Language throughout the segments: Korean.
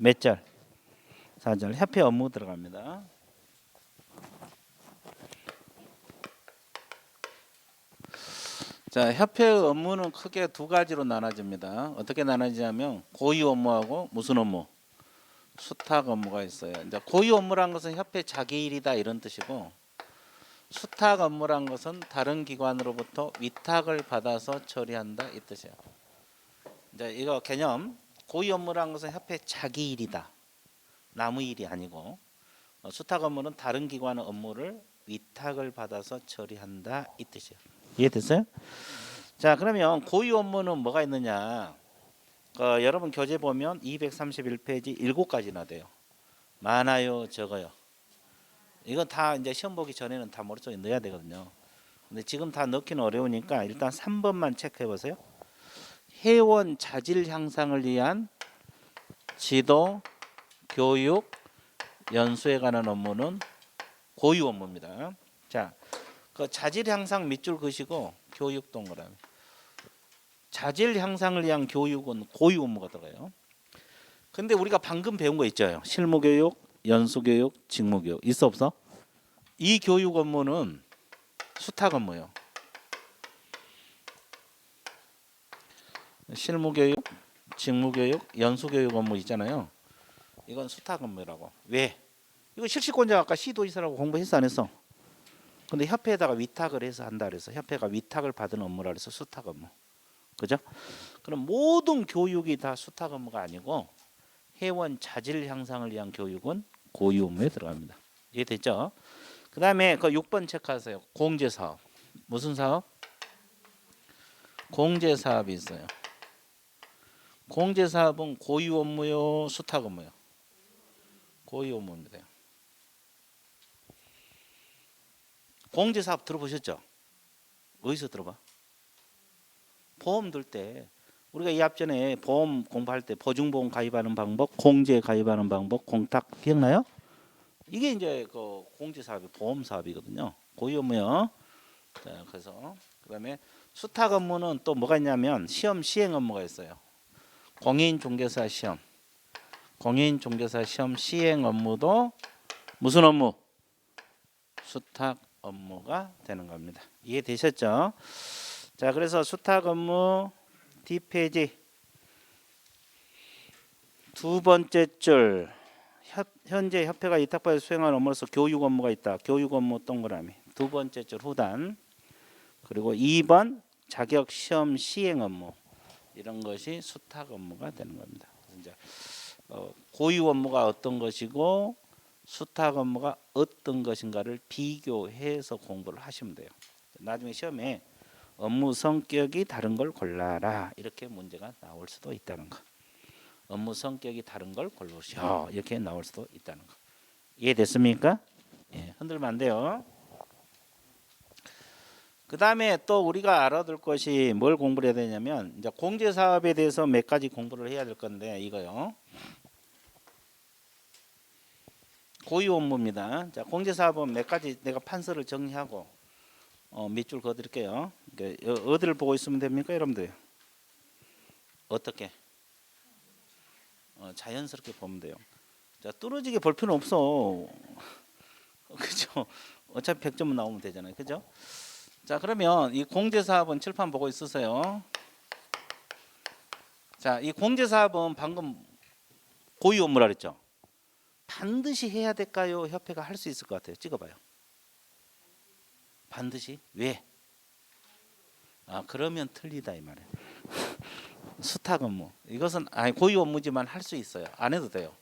몇 절? 4절. 협회 업무 들어갑니다. 자, 협회의 업무는 크게 두 가지로 나눠집니다. 어떻게 나눠지냐면 고유 업무하고 무슨 업무? 수탁 업무가 있어요. 이제 고유 업무란 것은 협회 자기 일이다 이런 뜻이고, 수탁 업무란 것은 다른 기관으로부터 위탁을 받아서 처리한다 이 뜻이에요. 이제 이거 개념, 고유 업무란 것은 협회 자기 일이다. 남의 일이 아니고, 수탁 업무는 다른 기관의 업무를 위탁을 받아서 처리한다 이 뜻이에요. 이해됐어요? 자, 그러면 고유 업무는 뭐가 있느냐? 여러분 교재 보면 231페이지 7가지나 돼요. 많아요, 적어요? 이건 다 이제 시험 보기 전에는 다 머릿속에 넣어야 되거든요. 근데 지금 다 넣기는 어려우니까 일단 3번만 체크해 보세요. 회원 자질 향상을 위한 지도, 교육, 연수에 관한 업무는 고유 업무입니다. 자, 그 자질 향상 밑줄 그시고 교육 동그라미. 자질 향상을 위한 교육은 고유 업무가 들어가요. 근데 우리가 방금 배운 거 있죠. 실무 교육, 연수 교육, 직무 교육. 있어 없어? 이 교육 업무는 수탁 업무예요. 실무 교육, 직무 교육, 연수 교육 업무 있잖아요. 이건 수탁 업무라고. 왜? 이거 실시권자 아까 시도지사라고 공부했어 안 했어? 근데 협회에다가 위탁을 해서 한다 그래서 협회가 위탁을 받은 업무라 그래서 수탁 업무. 그죠? 그럼 모든 교육이 다 수탁 업무가 아니고 회원 자질 향상을 위한 교육은 고유 업무에 들어갑니다. 이해됐죠? 그 다음에 그 6번 체크하세요. 공제사업. 무슨 사업? 공제사업이 있어요. 공제사업은 고유 업무요, 수탁 업무요? 고유 업무입니다. 공제사업 들어보셨죠? 어디서 들어봐? 보험 들 때 우리가 이 앞전에 보험 공부할 때 보증보험 가입하는 방법, 공제 가입하는 방법, 공탁 기억나요? 이게 이제 그 공제사업이 보험 사업이거든요. 고유 업무요. 자, 그래서 그다음에 수탁 업무는 또 뭐가 있냐면 시험 시행 업무가 있어요. 공인중개사 시험, 공인중개사 시험 시행 업무도 무슨 업무? 수탁 업무가 되는 겁니다. 이해되셨죠? 자, 그래서 수탁 업무 뒷페이지 두 번째 줄 현재 협회가 위탁받아 수행하는 업무로서 교육 업무가 있다. 교육 업무 동그라미 두 번째 줄 후단. 그리고 2번 자격 시험 시행 업무 이런 것이 수탁 업무가 되는 겁니다. 이제 고유 업무가 어떤 것이고 수탁 업무가 어떤 것인가를 비교해서 공부를 하시면 돼요. 나중에 시험에 업무 성격이 다른 걸 골라라 이렇게 문제가 나올 수도 있다는 거. 업무 성격이 다른 걸 고르셔 이렇게 나올 수도 있다는 거. 이해됐습니까? 예, 흔들면 안 돼요. 그 다음에 또 우리가 알아둘 것이 뭘 공부를 해야 되냐면 이제 공제사업에 대해서 몇 가지 공부를 해야 될 건데 이거요. 고유 업무입니다. 자, 공제사업은 몇 가지 내가 판서를 정리하고 밑줄 그어드릴게요. 그러니까 어디를 보고 있으면 됩니까, 여러분들? 어떻게? 자연스럽게 보면 돼요. 자, 뚫어지게 볼 필요는 없어. 그죠? 어차피 100점은 나오면 되잖아요. 그죠? 자, 그러면 이 공제사업은 칠판 보고 있으세요. 자, 이 공제사업은 방금 고유 업무라 그랬죠? 반드시 해야 될까요? 협회가 할 수 있을 것 같아요. 찍어봐요. 반드시? 왜? 그러면 틀리다 이 말이에요. 수탁 업무. 이것은 고유 업무지만 할 수 있어요. 안 해도 돼요.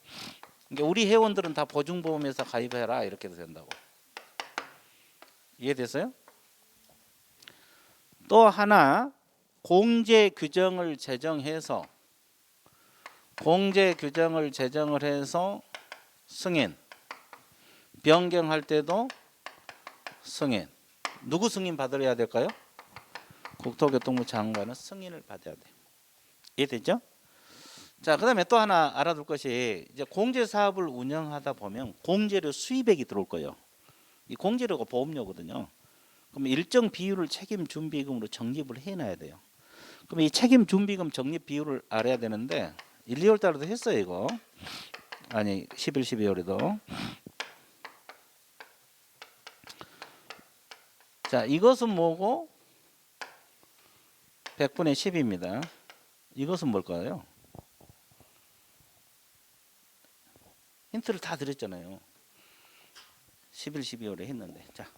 그러니까 우리 회원들은 다 보증보험회사 가입해라 이렇게 해도 된다고. 이해됐어요? 또 하나 공제 규정을 제정해서 승인 변경할 때도 승인. 누구 승인 받아야 될까요? 국토교통부 장관은 승인을 받아야 돼요. 이해됐죠? 자, 그다음에 또 하나 알아둘 것이 이제 공제 사업을 운영하다 보면 공제료 수입액이 들어올 거예요. 이 공제료가 보험료거든요. 그럼 일정 비율을 책임 준비금으로 적립을 해놔야 돼요. 그럼 이 책임 준비금 적립 비율을 알아야 되는데 1, 2월 달에도 했어요 이거. 아니 11, 12월에도. 자, 이것은 뭐고? 100분의 10입니다. 이것은 뭘까요? 힌트를 다 드렸잖아요. 11, 12월에 했는데. 자,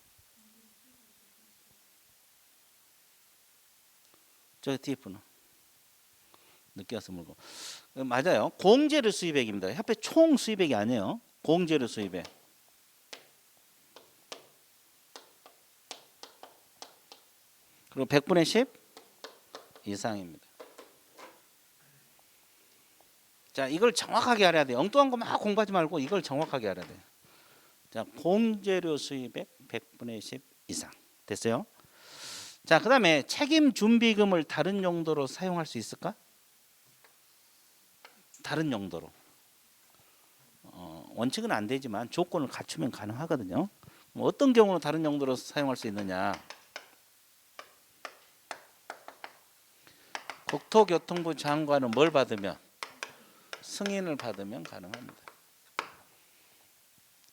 저 TF는 늦게 와서 물고. 맞아요. 공제료 수입액입니다. 협회 총 수입액이 아니에요. 공제료 수입액. 그리고 100분의 10 이상입니다. 자, 이걸 정확하게 알아야 돼요. 엉뚱한 거 막 공부하지 말고 이걸 정확하게 알아야 돼요. 자, 공제료 수입액 100분의 10 이상. 됐어요? 자, 그 다음에 책임 준비금을 다른 용도로 사용할 수 있을까? 다른 용도로. 원칙은 안 되지만 조건을 갖추면 가능하거든요. 어떤 경우는 다른 용도로 사용할 수 있느냐? 국토교통부 장관은 뭘 받으면? 승인을 받으면 가능합니다.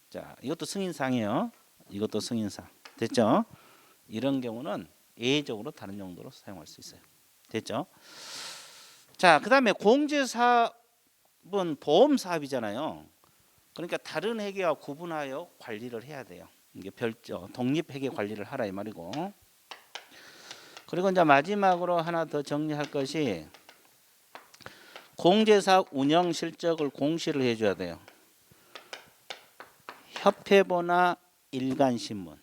자, 이것도 승인사항이에요. 이것도 승인사항. 됐죠? 이런 경우는 예외적으로 다른 용도로 사용할 수 있어요. 됐죠? 자, 그 다음에 공제사업은 보험사업이잖아요. 그러니까 다른 회계와 구분하여 관리를 해야 돼요. 이게 별도 독립회계 관리를 하라 이 말이고. 그리고 이제 마지막으로 하나 더 정리할 것이 공제사업 운영 실적을 공시를 해줘야 돼요. 협회보나 일간신문.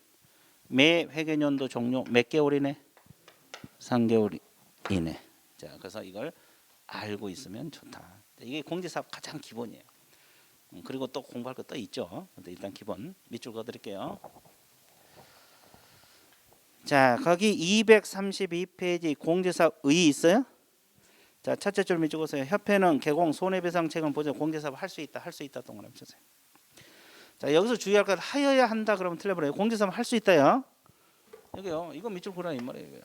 매 회계연도 종료 몇 개월 이내? 3개월 이내. 자, 그래서 이걸 알고 있으면 좋다. 이게 공제사업 가장 기본이에요. 그리고 또 공부할 거 또 있죠. 근데 일단 기본 밑줄 그어드릴게요. 자, 거기 232페이지 공제사업 의 있어요? 자, 첫째 줄 밑줄 그으세요. 협회는 개공 손해배상 책임 보전 공제사업 할 수 있다. 할 수 있다. 동그라미 쳐세요. 자, 여기서 주의할 것 하여야 한다 그러면 틀려버려요. 공제사업 할 수 있다요. 여기요. 이거 밑줄 그으라 이 말이에요.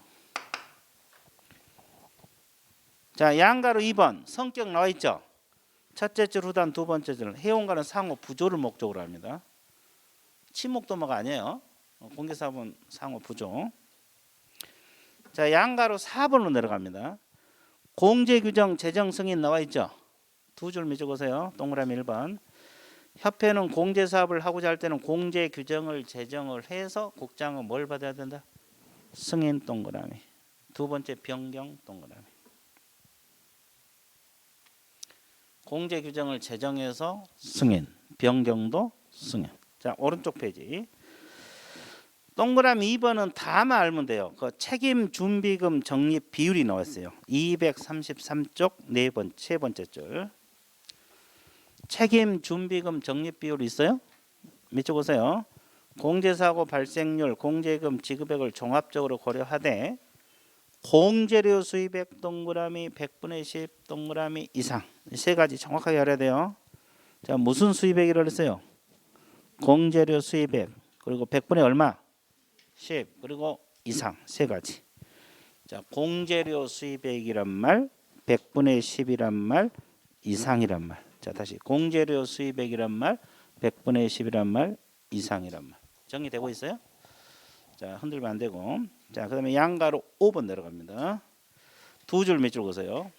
자, 양가로 2번 성격 나와 있죠. 첫째 줄 후단 두 번째 줄 해용과는 상호 부조를 목적으로 합니다. 친목도모가 아니에요. 공개사업은 상호 부조. 자, 양가로 4번으로 내려갑니다. 공제규정 재정 승인 나와 있죠. 두 줄 밑줄 그으세요. 동그라미 1번. 협회는 공제사업을 하고자 할 때는 공제규정을 제정을 해서 국장은 뭘 받아야 된다? 승인 동그라미. 두 번째 변경 동그라미. 공제 규정을 제정해서 승인, 변경도 승인. 자, 오른쪽 페이지. 동그라미 2번은 다만 알면 돼요. 그 책임 준비금 적립 비율이 나왔어요. 233쪽 세 번째 줄. 책임 준비금 적립 비율이 있어요? 밑줄 보세요. 공제사고 발생률, 공제금 지급액을 종합적으로 고려하되 공제료 수입액 동그라미 100분의 10 동그라미 이상 세 가지 정확하게 알아야 돼요. 자, 무슨 수입액이라고 했어요? 공제료 수입액 그리고 100분의 얼마? 10 그리고 이상 세 가지. 자, 공제료 수입액이란 말, 100분의 10이란 말, 이상이란 말. 자, 다시 공제료 수입액이란 말, 100분의 10이란 말, 이상이란 말. 정리되고 있어요? 자, 흔들면 안 되고. 자, 그다음에 양가로 5번 내려갑니다. 두 줄 밑줄 그으세요.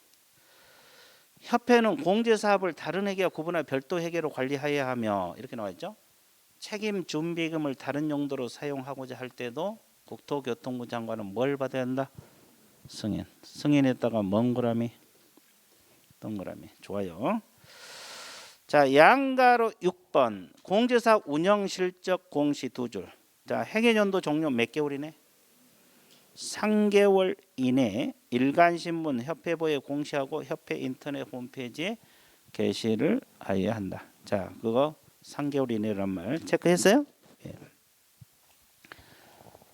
협회는 공제사업을 다른 회계와 구분하여 별도 회계로 관리해야 하며 이렇게 나와 있죠. 책임 준비금을 다른 용도로 사용하고자 할 때도 국토교통부 장관은 뭘 받아야 한다? 승인. 승인했다가 멍그라미 동그라미. 좋아요. 자, 양가로 6번 공제사업 운영 실적 공시 두 줄. 자, 회계연도 종료 몇 개월 이내? 3개월 이내 일간신문 협회보에 공시하고 협회 인터넷 홈페이지에 게시를 하여야 한다. 자, 그거 3개월 이내란 말 체크했어요? 예.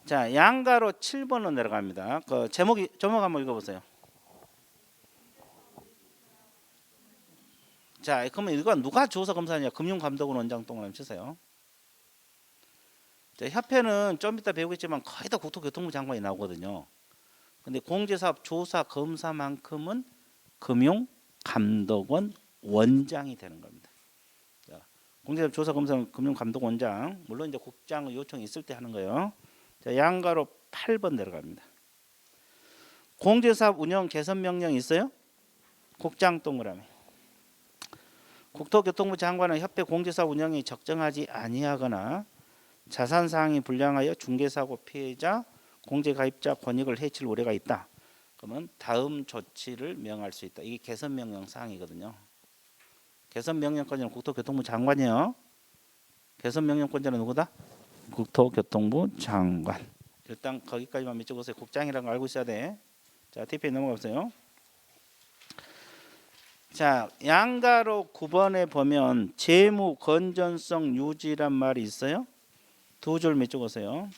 자, 양가로 7번으로 내려갑니다. 그 제목 한번 읽어보세요. 자, 그러면 이거 누가 조사 검사하냐? 금융감독원 원장 동그라미 치세요. 자, 협회는 좀 이따 배우겠지만 거의 다 국토교통부 장관이 나오거든요. 근데 공제사업 조사 검사만큼은 금융감독원 원장이 되는 겁니다. 자, 공제사업 조사 검사 금융감독원장, 물론 이제 국장 요청이 있을 때 하는 거예요. 자, 양가로 8번 내려갑니다. 공제사업 운영 개선 명령 있어요? 국장 동그라미. 국토교통부 장관은 협회 공제사업 운영이 적정하지 아니하거나 자산 사항이 불량하여 중개사고 피해자, 공제 가입자 권익을 해칠 우려가 있다. 그러면 다음 조치를 명할 수 있다. 이게 개선 명령 사항이거든요. 개선 명령권자는 국토교통부 장관이에요. 개선 명령권자는 누구다? 국토교통부 장관. 일단 거기까지만 밑적으세요. 국장이라는 거 알고 있어야 돼. 자, TP에 넘어가보세요. 자, 양가로 9번에 보면 재무 건전성 유지란 말이 있어요. 두 줄 밑적으세요.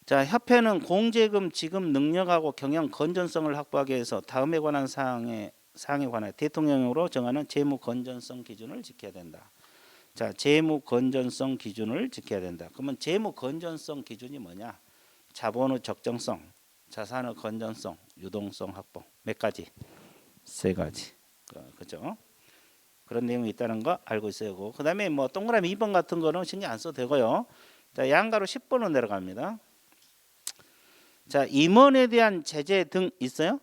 자, 협회는 공제금 지급 능력하고 경영 건전성을 확보하기 위해서 다음에 관한 사항에 관한 대통령령으로 정하는 재무 건전성 기준을 지켜야 된다. 자, 재무 건전성 기준을 지켜야 된다. 그러면 재무 건전성 기준이 뭐냐? 자본의 적정성, 자산의 건전성, 유동성 확보. 몇 가지? 세 가지. 그죠? 그런 내용이 있다는 거 알고 있어야 하고, 그다음에 뭐 동그라미 2번 같은 거는 신경 안 써도 되고요. 자, 양가로 10번으로 내려갑니다. 자, 임원에 대한 제재 등 있어요?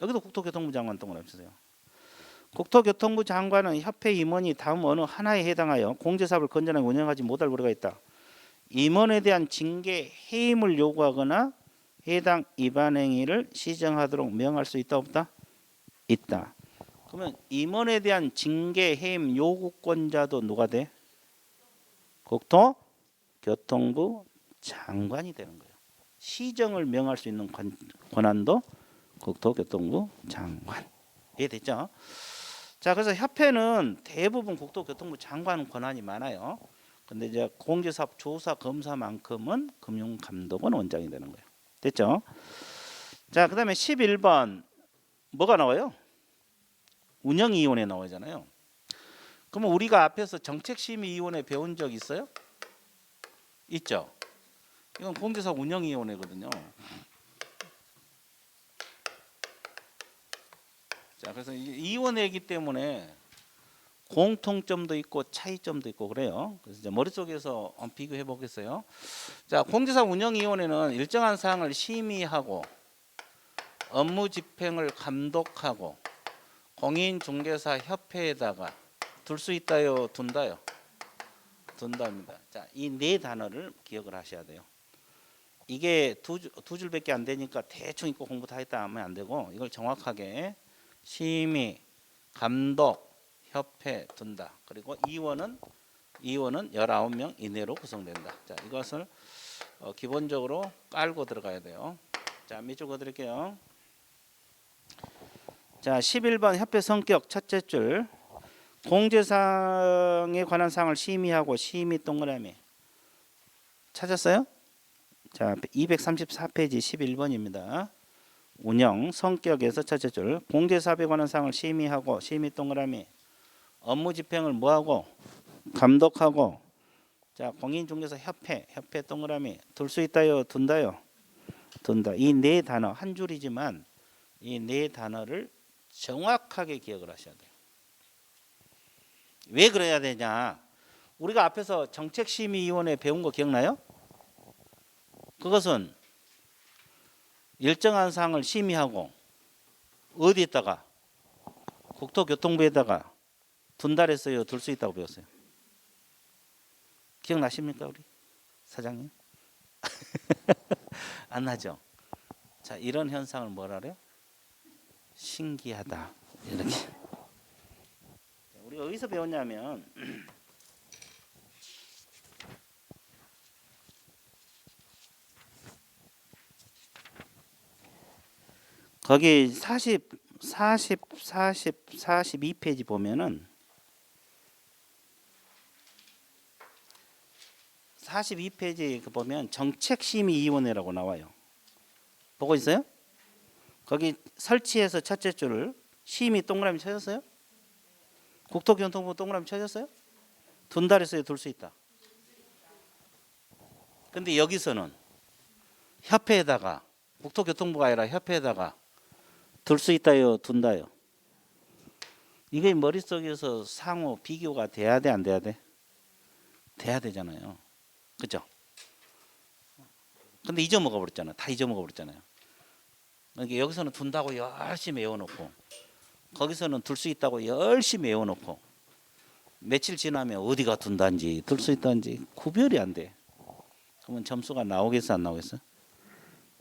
여기도 국토교통부 장관 동그라미 주세요. 국토교통부 장관은 협회 임원이 다음 어느 하나에 해당하여 공제사업을 건전하게 운영하지 못할 우려가 있다. 임원에 대한 징계 해임을 요구하거나 해당 위반 행위를 시정하도록 명할 수 있다 없다? 있다. 그러면 임원에 대한 징계 해임 요구권자도 누가 돼? 국토교통부 장관이 되는 거예요. 시정을 명할 수 있는 권한도 국토교통부 장관. 이해됐죠? 자, 그래서 협회는 대부분 국토교통부 장관 권한이 많아요. 근데 이제 공제사업 조사 검사만큼은 금융감독원 원장이 되는 거예요. 됐죠? 자, 그다음에 11번 뭐가 나와요? 운영위원회 나오잖아요. 그러면 우리가 앞에서 정책심의위원회 배운 적 있어요? 있죠? 이건 공제사업 운영위원회거든요. 자, 그래서 이 위원회이기 때문에 공통점도 있고 차이점도 있고 그래요. 그래서 이제 머릿속에서 비교해 보겠어요. 자, 공제사업 운영위원회는 일정한 사항을 심의하고 업무 집행을 감독하고 공인중개사 협회에다가 둘 수 있다요, 둔다요? 둔답니다. 자, 이 네 단어를 기억을 하셔야 돼요. 이게 두 줄밖에 안 되니까 대충 읽고 공부 다 했다 하면 안 되고, 이걸 정확하게 심의, 감독, 협회 둔다. 그리고 이원은 19명 이내로 구성된다. 자, 이것을 기본적으로 깔고 들어가야 돼요. 자, 밑줄 그어 드릴게요. 자, 11번 협회 성격 첫째 줄. 공제사항에 관한 사항을 심의하고 심의 동그라미. 찾았어요? 자, 234페이지 11번입니다. 운영 성격에서 첫째 줄. 공제사업에 관한 사항을 심의하고 심의 동그라미. 업무 집행을 뭐하고? 감독하고. 자, 공인중개사 협회 동그라미. 둘 수 있다요, 둔다요? 둔다. 이 네 단어 한 줄이지만 이 네 단어를 정확하게 기억을 하셔야 돼요. 왜 그래야 되냐? 우리가 앞에서 정책심의위원회 배운 거 기억나요? 그것은 일정한 사항을 심의하고 어디에다가? 국토교통부에다가 둔다 그랬어요, 둘 수 있다고 배웠어요? 기억나십니까, 우리 사장님? 안 나죠? 자, 이런 현상을 뭐라 그래요? 신기하다. 이렇게. 우리가 어디서 배웠냐면 거기 42페이지 보면은 42페이지 보면 정책심의위원회라고 나와요. 보고 있어요? 거기 설치해서 첫째 줄을 심의 동그라미 쳐졌어요? 국토교통부 동그라미 쳐졌어요? 둔다 그랬어요, 둘 수 있다? 근데 여기서는 협회에다가, 국토교통부가 아니라 협회에다가 둘 수 있다요, 둔다요? 이게 머릿속에서 상호 비교가 돼야 돼, 안 돼야 돼? 돼야 되잖아요. 그죠? 근데 잊어먹어 버렸잖아. 다 잊어먹어 버렸잖아요. 그러니까 여기서는 둔다고 열심히 외워놓고 거기서는 둘 수 있다고 열심히 외워놓고 며칠 지나면 어디가 둔단지 둘 수 있다는지 구별이 안 돼. 그러면 점수가 나오겠어, 안 나오겠어?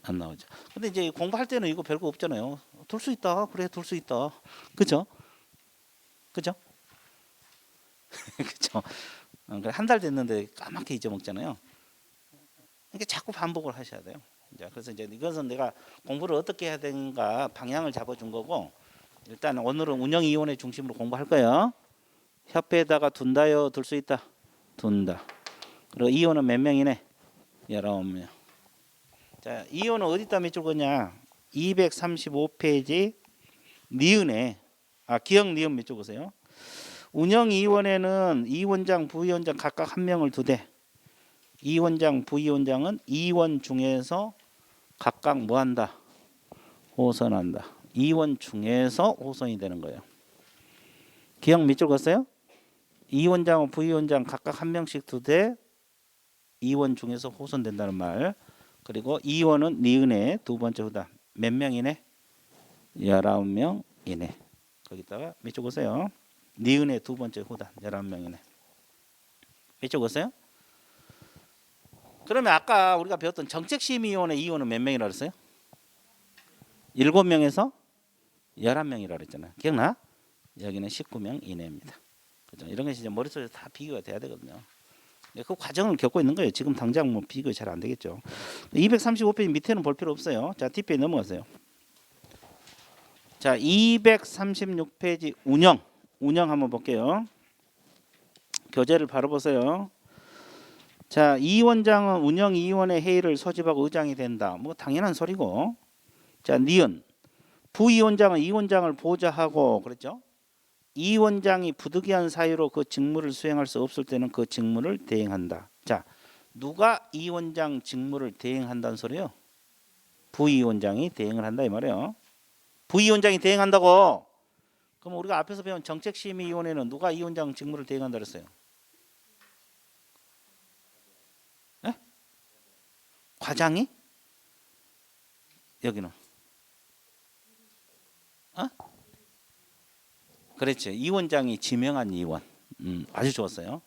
안 나오죠. 근데 이제 공부할 때는 이거 별거 없잖아요. 둘 수 있다. 그래, 둘 수 있다. 그죠? 그죠? 그죠? 한 달 됐는데 까맣게 잊어먹잖아요. 그러니까 자꾸 반복을 하셔야 돼요. 그래서 이제 이것은 내가 공부를 어떻게 해야 되는가 방향을 잡아준 거고, 일단 오늘은 운영 이원의 중심으로 공부할 거예요. 협회에다가 둔다요, 둘 수 있다, 둔다. 그리고 이원은 몇 명이네? 19명. 자, 이원은 어디다 밑줄 거냐? 235페이지 니은에, 기억 니은 밑줄 보세요. 운영이원에는 이원장, 부위원장 각각 한 명을 두되, 이원장, 부위원장은 이원 중에서 각각 뭐한다? 호선한다. 이원 중에서 호선이 되는 거예요. 기억 밑줄 걷어요? 이원장과 부위원장 각각 한 명씩 두되 이원 중에서 호선된다는 말. 그리고 이원은 니은의 두 번째 후다. 몇 명이네? 19명이네. 거기다가 밑줄 걷어요. 니은의 두 번째 후다. 19명이네. 밑줄 걷어요? 그러면 아까 우리가 배웠던 정책심의위원회 이원은 몇 명이라고 했어요? 7명에서 11명이라고 그랬잖아요. 기억나? 여기는 19명 이내입니다. 그죠? 이런 것이 이제 머릿속에 다 비교가 돼야 되거든요. 그 과정을 겪고 있는 거예요. 지금 당장 뭐 비교 잘 안 되겠죠. 235페이지 밑에는 볼 필요 없어요. 자, 뒷페이지 넘어가세요. 자, 236페이지 운영 한번 볼게요. 교재를 바로 보세요. 자, 이원장은 운영위원회 회의를 소집하고 의장이 된다. 뭐 당연한 소리고. 자, 니은 부위원장은 이원장을 보좌하고 그랬죠. 이원장이 부득이한 사유로 그 직무를 수행할 수 없을 때는 그 직무를 대행한다. 자, 누가 이원장 직무를 대행한다는 소리요? 부위원장이 대행을 한다 이 말이에요. 부위원장이 대행한다고. 그럼 우리가 앞에서 배운 정책심의위원회는 누가 이원장 직무를 대행한다 그랬어요? 네? 과장이? 여기는? 그렇죠. 이원장이 지명한 이원. 아주 좋았어요.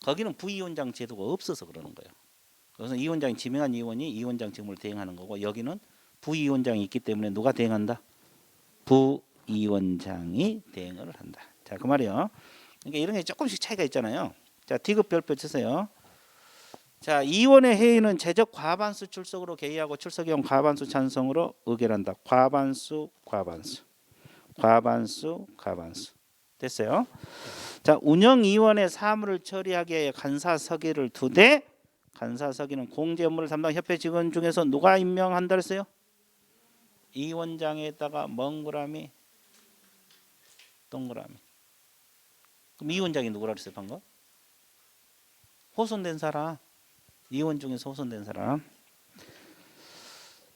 거기는 부위원장 제도가 없어서 그러는 거예요. 그래서 이원장이 지명한 이원이 이원장 직무를 대행하는 거고, 여기는 부위원장이 있기 때문에 누가 대행한다? 부위원장이 대행을 한다. 자, 그 말이요. 그러니까 이런 게 조금씩 차이가 있잖아요. 자, D급 별표 치세요. 자, 이원의 회의는 제적 과반수 출석으로 개의하고 출석형 과반수 찬성으로 의결한다. 과반수. 됐어요. 자, 운영위원회 사무를 처리하기 위해 간사서기를 두되, 간사서기는 공제 업무를 담당 협회 직원 중에서 누가 임명한다 그랬어요? 이원장에다가 멍구라미, 동그라미. 그럼 이원장이 누구라 그랬어요 방금? 호선된 사람. 이원 중에서 호선된 사람.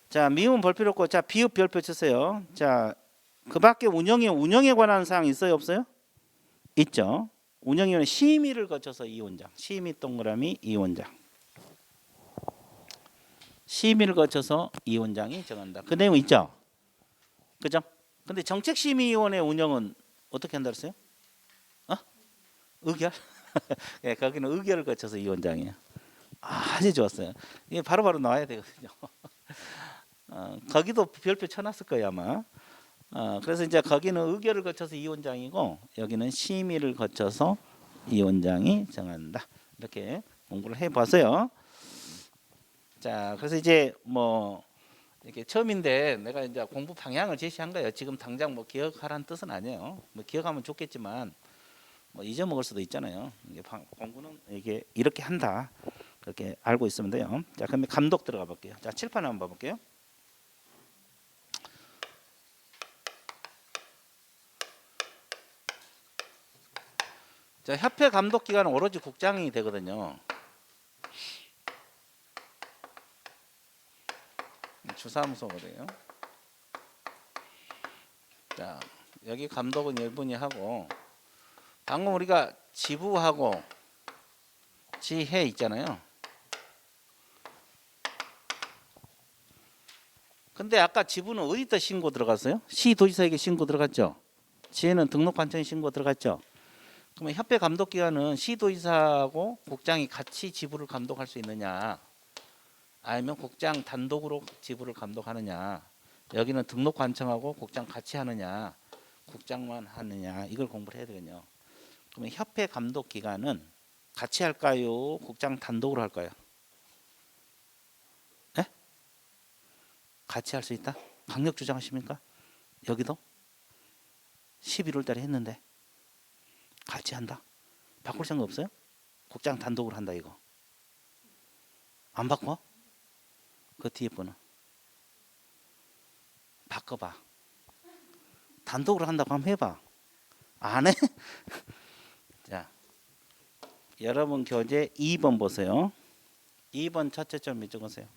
자, 미음은 볼 필요 없고, 자, 비읍 별표 치세요. 자, 그 밖에 운영에 관한 사항 있어요 없어요? 있죠. 운영위원회 심의를 거쳐서 이원장. 심의 동그라미 이원장. 심의를 거쳐서 이원장이 정한다. 그 내용 있죠. 그죠? 근데 정책심의위원회 운영은 어떻게 한다 그랬어요? 의결? 예, 거기는 의결을 거쳐서 이원장이에요. 아주 좋았어요. 이게 바로바로 나와야 되거든요. 거기도 별표 쳐놨을 거예요 아마. 그래서 이제 거기는 의결을 거쳐서 이원장이고, 여기는 심의를 거쳐서 이원장이 정한다. 이렇게 공부를 해봤어요. 자, 그래서 이제 뭐 이렇게 처음인데 내가 이제 공부 방향을 제시한 거예요. 지금 당장 뭐 기억하라는 뜻은 아니에요. 뭐 기억하면 좋겠지만 뭐 잊어먹을 수도 있잖아요. 이게 공부는 이게 이렇게 한다. 그렇게 알고 있으면 돼요. 자, 그러면 감독 들어가 볼게요. 자, 칠판 한번 봐볼게요. 자, 협회 감독 기관은 오로지 국장이 되거든요. 주사무소거든요. 자, 여기 감독은 1분이 하고 방금 우리가 지부하고 지해 있잖아요. 근데 아까 지부는 어디다 신고 들어갔어요? 시도지사에게 신고 들어갔죠. 지혜는 등록관청에 신고 들어갔죠. 그러면 협회 감독기관은 시도지사하고 국장이 같이 지부를 감독할 수 있느냐, 아니면 국장 단독으로 지부를 감독하느냐, 여기는 등록관청하고 국장 같이 하느냐, 국장만 하느냐, 이걸 공부를 해야 되거든요. 그러면 협회 감독기관은 같이 할까요? 국장 단독으로 할까요? 네? 같이 할 수 있다? 강력 주장하십니까? 여기도 11월 달에 했는데 같이 한다? 바꿀 생각 없어요? 국장 단독으로 한다 이거 안 바꿔? 그 뒤에 번호 바꿔봐. 단독으로 한다고 한번 해봐. 안 해? 자, 여러분 교재 2번 보세요. 2번 첫째 점 적으세요.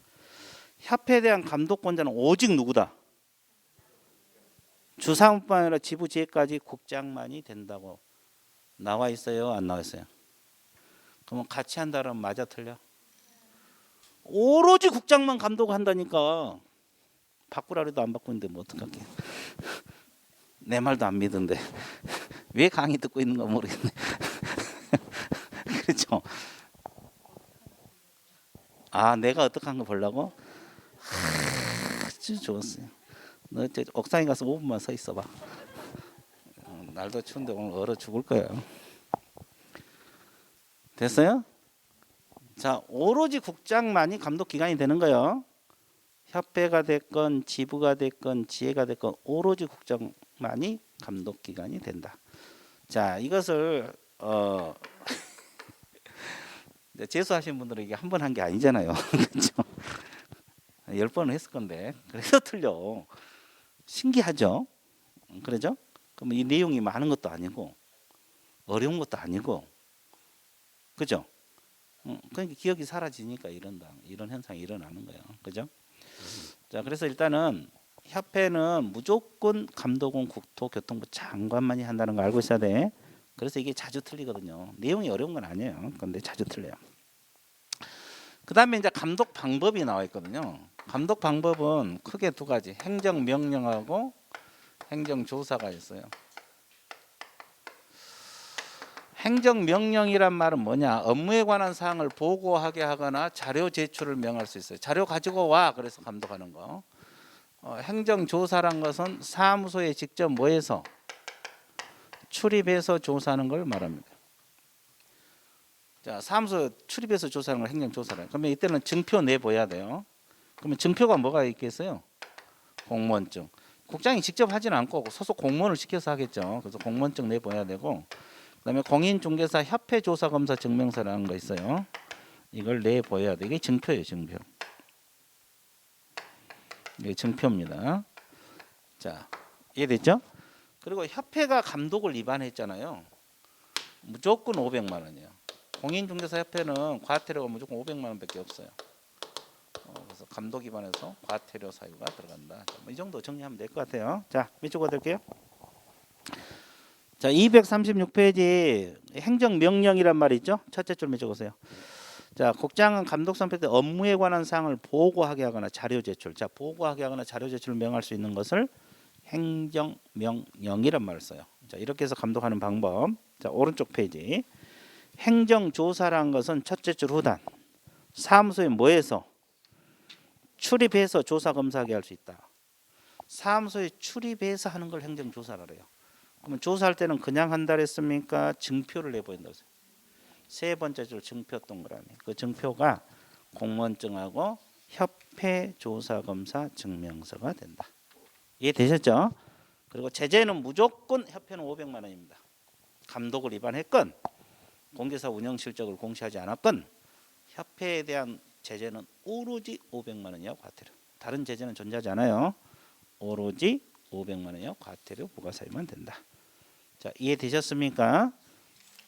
협회에 대한 감독권자는 오직 누구다? 주사무뿐 아니라 지부 지회까지 국장만이 된다고 나와 있어요? 안 나와 있어요? 그러면 같이 한다면 맞아 틀려? 오로지 국장만 감독한다니까. 바꾸라 해도 안 바꾸는데 뭐 어떡할게. 내 말도 안 믿은데 왜 강의 듣고 있는가 모르겠네. 그렇죠? 아, 내가 어떻게 한 거 보려고? 아주 좋았어요. 너 옥상에 가서 5분만 서 있어봐. 날도 추운데 오늘 얼어 죽을 거야. 됐어요? 자, 오로지 국장만이 감독 기관이 되는 거예요. 협회가 됐건 지부가 됐건 지회가 됐건 오로지 국장만이 감독 기관이 된다. 자, 이것을 재수하신 분들은 이게 한 번 한 게 아니잖아요. 그렇죠? 10번은 했을 건데 그래서 틀려. 신기하죠? 그러죠? 그럼 이 내용이 많은 것도 아니고 어려운 것도 아니고, 그죠? 그러니까 기억이 사라지니까 이런 현상이 일어나는 거예요. 그죠? 자, 그래서 일단은 협회는 무조건 감독은 국토교통부 장관만이 한다는 거 알고 있어야 돼. 그래서 이게 자주 틀리거든요. 내용이 어려운 건 아니에요. 근데 자주 틀려요. 그 다음에 이제 감독 방법이 나와 있거든요. 감독 방법은 크게 두 가지, 행정명령하고 행정조사가 있어요. 행정명령이란 말은 뭐냐? 업무에 관한 사항을 보고하게 하거나 자료 제출을 명할 수 있어요. 자료 가지고 와, 그래서 감독하는 거. 행정조사란 것은 사무소에 직접 모여서 출입해서 조사하는 걸 말합니다. 자, 사무소 출입해서 조사하는 걸 행정조사라. 그러면 이때는 증표 내보여야 돼요. 그러면 증표가 뭐가 있겠어요? 공무원증. 국장이 직접 하지는 않고 소속 공무원을 시켜서 하겠죠. 그래서 공무원증 내보여야 되고, 그다음에 공인중개사 협회조사검사 증명서라는 거 있어요. 이걸 내보여야 돼. 이게 증표예요, 증표. 이게 증표입니다. 자, 이해됐죠? 그리고 협회가 감독을 위반했잖아요. 무조건 500만 원이에요. 공인중개사 협회는 과태료가 무조건 500만 원밖에 없어요. 그래서 감독 위반해서 과태료 사유가 들어간다. 뭐 이 정도 정리하면 될 것 같아요. 자, 밑쪽으로 될게요. 자, 236페이지 행정명령이란 말이 있죠. 첫째 줄 적으세요. 자, 국장은 감독 선포 때 업무에 관한 사항을 보고하게 하거나 자료 제출. 자, 보고하게 하거나 자료 제출을 명할 수 있는 것을 행정명령이란 말을 써요. 자, 이렇게 해서 감독하는 방법. 자, 오른쪽 페이지. 행정조사란 것은 첫째 줄 후단. 사무소에 모여서 출입해서 조사 검사하게 할 수 있다. 사무소에 출입해서 하는 걸 행정조사라 그래요. 그러면 조사할 때는 그냥 한다 했습니까? 증표를 내보인다. 세 번째 줄 증표 동그라미. 그 증표가 공무원증하고 협회 조사 검사 증명서가 된다. 이해되셨죠? 그리고 제재는 무조건 협회는 500만 원입니다. 감독을 위반했건 공개사 운영 실적을 공시하지 않았건 협회에 대한 제재는 오로지 500만 원이야 과태료. 다른 제재는 존재하지 않아요. 오로지 500만 원이야 과태료 부과 사유만 된다. 자, 이해되셨습니까?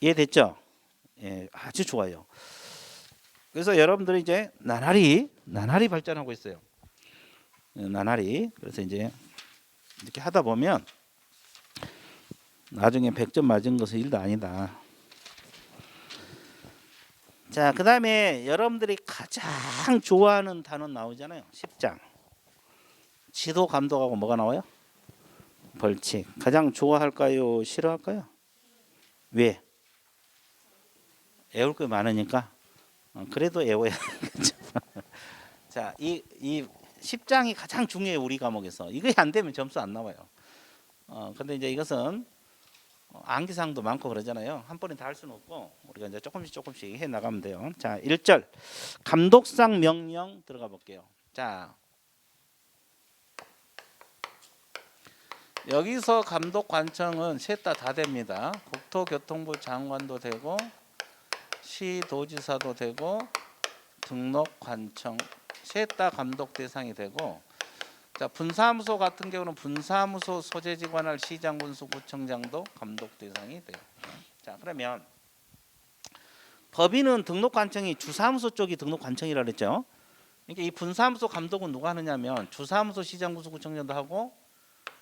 이해됐죠? 예, 아주 좋아요. 그래서 여러분들이 이제 나날이 발전하고 있어요. 나날이. 그래서 이제 이렇게 하다 보면 나중에 100점 맞은 것은 일도 아니다. 자, 그 다음에 여러분들이 가장 좋아하는 단어 나오잖아요. 10장. 지도 감독하고 뭐가 나와요? 벌칙. 가장 좋아할까요? 싫어할까요? 왜? 애울 게 많으니까. 그래도 애워야겠죠. 자, 이 10장이 가장 중요해요. 우리 과목에서. 이게 안 되면 점수 안 나와요. 근데 이제 이것은 암기사항도 많고 그러잖아요. 한 번에 다 할 수는 없고 우리가 이제 조금씩 해 나가면 돼요. 자, 1절 감독상 명령 들어가 볼게요. 자, 여기서 감독 관청은 셋 다 됩니다. 국토교통부 장관도 되고 시도지사도 되고 등록 관청 셋 다 감독 대상이 되고, 자, 분사무소 같은 경우는 분사무소 소재지 관할 시장 군수 구청장도 감독 대상이 돼요. 자, 그러면 법인은 등록 관청이 주사무소 쪽이 등록 관청이라 그랬죠. 그러니까 이 분사무소 감독은 누가 하느냐면 주사무소 시장 군수 구청장도 하고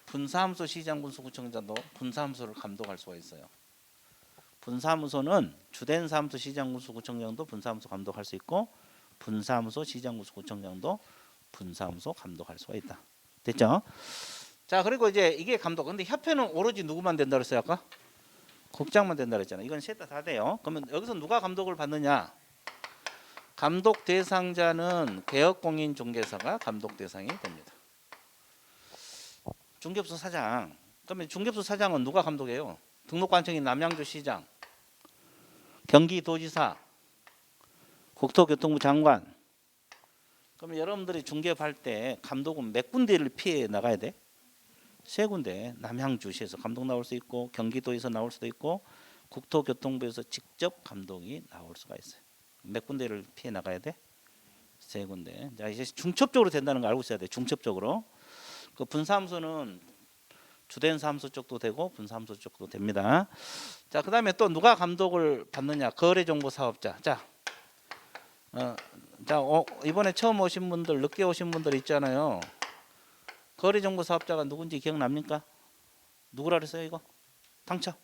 분사무소 시장 군수 구청장도 분사무소를 감독할 수가 있어요. 분사무소는 주된 사무소 시장 군수 구청장도 분사무소 감독할 수 있고 분사무소 시장 군수 구청장도 분사무소 감독할 수가 있다. 됐죠? 자, 그리고 이제 이게 감독. 근데 협회는 오로지 누구만 된다 그랬어요 아까? 국장만 된다 그랬잖아요. 이건 셋 다 돼요. 그러면 여기서 누가 감독을 받느냐? 감독 대상자는 개업공인중개사가 감독 대상이 됩니다. 중개업소 사장. 그러면 중개업소 사장은 누가 감독해요? 등록관청인 남양주시장, 경기도지사, 국토교통부 장관. 그러면 여러분들이 중개업할 때 감독은 몇 군데를 피해 나가야 돼? 세 군데. 남양주시에서 감독 나올 수 있고 경기도에서 나올 수도 있고 국토교통부에서 직접 감독이 나올 수가 있어요. 몇 군데를 피해 나가야 돼? 세 군데. 자, 이제 중첩적으로 된다는 거 알고 있어야 돼. 중첩적으로. 그 분사무소는 주된 사무소 쪽도 되고 분사무소 쪽도 됩니다. 자, 그다음에 또 누가 감독을 받느냐? 거래정보사업자. 자, 이번에 처음 오신 분들, 늦게 오신 분들 있잖아요. 거래정보사업자가 누군지 기억납니까? 누구라 그랬어요 이거? 당첨.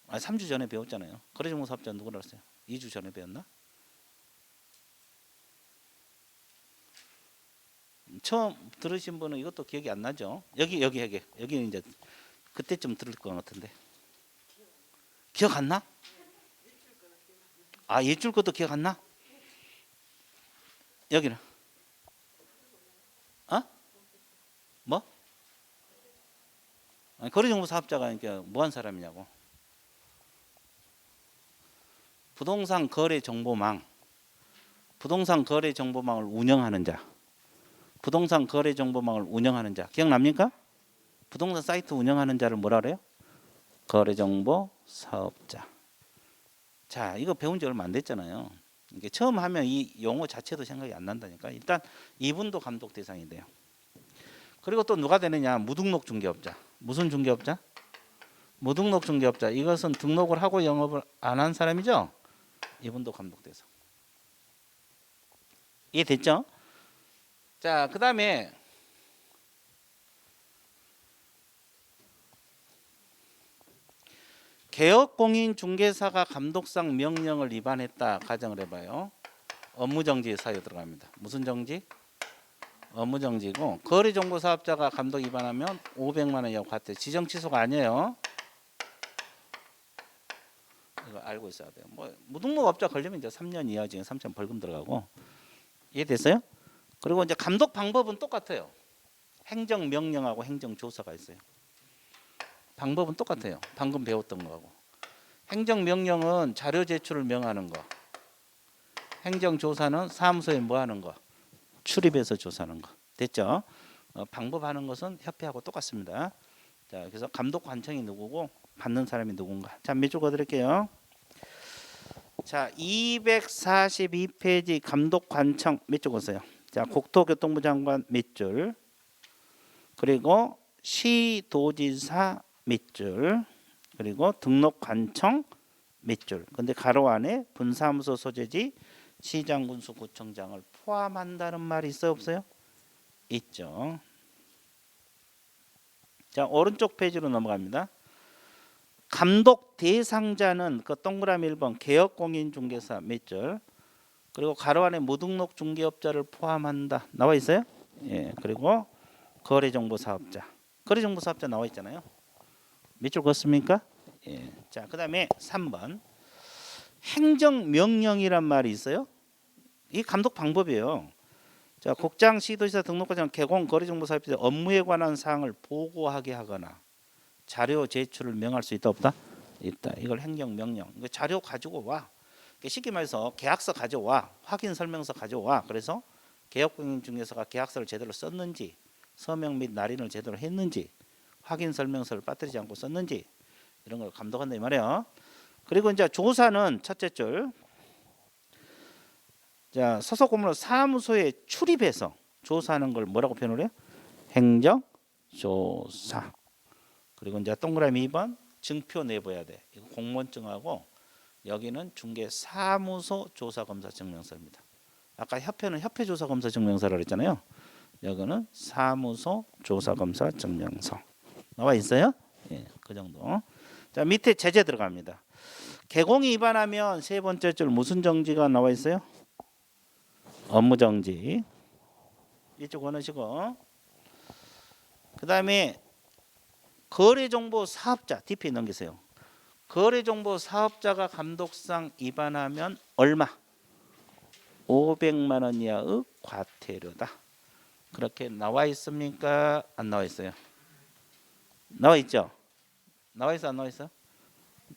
3주 전에 배웠잖아요. 거래정보사업자 누구라 그랬어요? 2주 전에 배웠나? 처음 들으신 분은 이것도 기억이 안 나죠? 여기 이제 그때쯤 들을 것 같은데. 기억 안 나? 일줄 것도 기억 안 나? 여기는? 뭐? 거래정보 사업자가 그러니까 뭐한 사람이냐고. 부동산 거래 정보망을 운영하는 자. 부동산 거래 정보망을 운영하는 자. 기억납니까? 부동산 사이트 운영하는 자를 뭐라 그래요? 거래정보 사업자. 자, 이거 배운 지 얼마 안 됐잖아요. 이게 처음 하면 이 용어 자체도 생각이 안 난다니까. 일단 이분도 감독 대상이 돼요. 그리고 또 누가 되느냐? 무등록 중개업자. 무슨 중개업자? 무등록 중개업자. 이것은 등록을 하고 영업을 안 한 사람이죠? 이분도 감독 대상. 이해됐죠? 자, 그 다음에 개업공인중개사가 감독상 명령을 위반했다 가정을 해봐요. 업무정지 사유 들어갑니다. 무슨 정지? 업무정지고, 거래정보사업자가 감독 위반하면 500만 원 이하 과태. 지정취소가 아니에요. 이거 알고 있어야 돼요. 뭐 무등록업자 걸리면 이제 3년 이하 징역 3천 벌금 들어가고. 이해됐어요? 그리고 이제 감독 방법은 똑같아요. 행정명령하고 행정조사가 있어요. 방법은 똑같아요. 방금 배웠던 거하고. 행정명령은 자료 제출을 명하는 거. 행정조사는 사무소에 뭐 하는 거? 출입해서 조사하는 거. 됐죠? 방법하는 것은 협회하고 똑같습니다. 자, 그래서 감독 관청이 누구고 받는 사람이 누군가. 자, 몇 줄 거드릴게요. 자, 242페이지 감독 관청 몇 줄 거세요? 자, 국토교통부 장관 몇 줄, 그리고 시도지사 몇 줄, 그리고 등록관청 몇 줄. 근데 가로 안에 분사무소 소재지 시장군수구청장을 포함한다는 말이 있어요 없어요? 있죠. 자, 오른쪽 페이지로 넘어갑니다. 감독 대상자는 그 동그라미 1번 개업공인중개사 몇 절, 그리고 가로 안에 무등록 중개업자를 포함한다 나와 있어요. 예, 그리고 거래정보사업자, 거래정보사업자 나와 있잖아요. 몇 줄 걷습니까? 예. 자, 그다음에 3번 행정명령이란 말이 있어요. 이 감독 방법이에요. 자, 국장, 시도지사, 등록과장, 개공, 거래정보사업자 업무에 관한 사항을 보고하게 하거나 자료 제출을 명할 수 있다 없다? 있다. 이걸 행정명령. 자료 가지고 와. 쉽게 말해서 계약서 가져와, 확인 설명서 가져와. 그래서 개업공인중개사가 계약서를 제대로 썼는지, 서명 및 날인을 제대로 했는지, 확인 설명서를 빠뜨리지 않고 썼는지 이런 걸 감독한다 이 말이에요. 그리고 이제 조사는 첫째 줄. 자, 소속 공무원 사무소에 출입해서 조사하는 걸 뭐라고 표현을 해요? 행정조사. 그리고 이제 동그라미 2번 증표 내보여야 돼. 이거 공무원증하고 여기는 중개사무소 조사검사증명서입니다. 아까 협회는 협회조사검사증명서라고 했잖아요. 여기는 사무소 조사검사증명서 나와 있어요. 예, 그 정도. 자, 밑에 제재 들어갑니다. 개공이 위반하면 세 번째 줄 무슨 정지가 나와 있어요? 업무정지. 이쪽 원하시고, 그 다음에 거래정보 사업자 DP 넘기세요. 거래정보 사업자가 감독상 위반하면 얼마? 500만 원 이하의 과태료다. 그렇게 나와 있습니까? 안 나와 있어요? 나와 있죠? 나와 있어 안 나와 있어?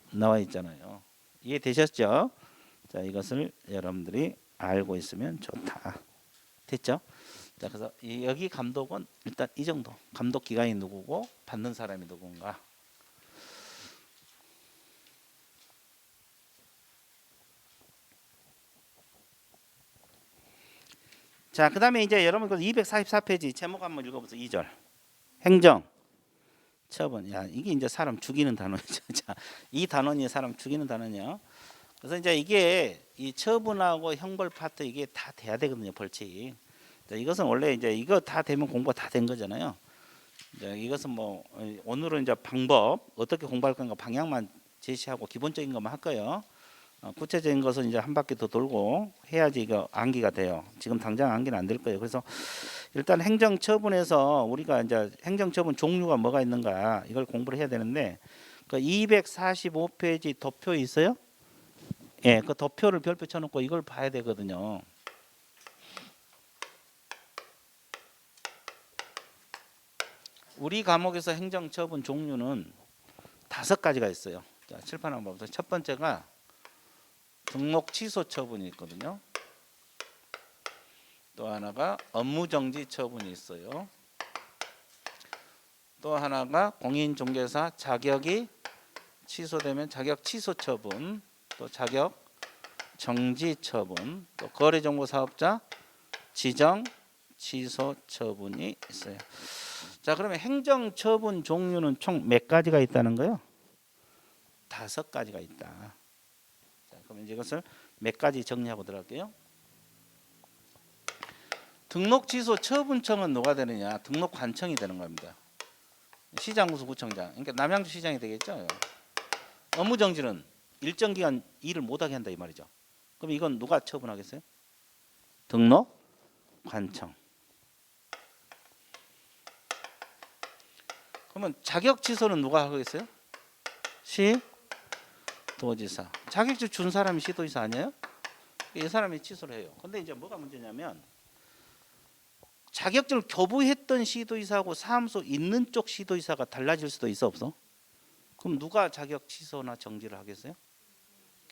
나와 있잖아요. 이해되셨죠? 자, 이것을 여러분들이 알고 있으면 좋다. 됐죠? 자, 그래서 여기 감독은 일단 이 정도. 감독 기관이 누구고 받는 사람이 누군가. 자, 그다음에 이제 여러분 그 244페이지 제목 한번 읽어보세요. 2절. 행정 처분. 야, 이게 이제 사람 죽이는 단어죠. 자, 이 단원이 사람 죽이는 단어냐. 그래서 이제 이게 이 처분하고 형벌 파트 이게 다 돼야 되거든요. 벌칙. 자, 이것은 원래 이제 이거 다 되면 공부가 다 된 거잖아요. 이제 이것은 뭐 오늘은 이제 방법 어떻게 공부할 건가 방향만 제시하고 기본적인 것만 할 거예요. 구체적인 것은 이제 한 바퀴 더 돌고 해야지 이거 암기가 돼요. 지금 당장 암기는 안 될 거예요. 그래서 일단 행정처분에서 우리가 이제 행정처분 종류가 뭐가 있는가 이걸 공부를 해야 되는데 그 245페이지 도표 있어요? 예, 그 도표를 별표 쳐놓고 이걸 봐야 되거든요. 우리 과목에서 행정처분 종류는 5가지가 있어요. 자, 칠판 한번 보세요. 첫 번째가 등록 취소 처분이 있거든요. 또 하나가 업무정지 처분이 있어요. 또 하나가 공인중개사 자격이 취소되면 자격 취소 처분, 또 자격 정지 처분, 또 거래정보사업자 지정 취소 처분이 있어요. 자, 그러면 행정처분 종류는 총 몇 가지가 있다는 거예요? 5가지가 있다. 자, 그럼 이제 이것을 몇 가지 정리하고 들어갈게요. 등록 취소 처분청은 누가 되느냐? 등록관청이 되는 겁니다. 시장구수구청장, 그러니까 남양주 시장이 되겠죠. 업무정지는 일정 기간 일을 못하게 한다 이 말이죠. 그럼 이건 누가 처분하겠어요? 등록관청. 그러면 자격 취소는 누가 하겠어요? 시도지사. 자격증 준 사람이 시도지사 아니에요? 이 사람이 취소를 해요. 근데 이제 뭐가 문제냐면 자격증을 교부했던 시도지사하고 사무소 있는 쪽 시도지사가 달라질 수도 있어 없어? 그럼 누가 자격 취소나 정지를 하겠어요?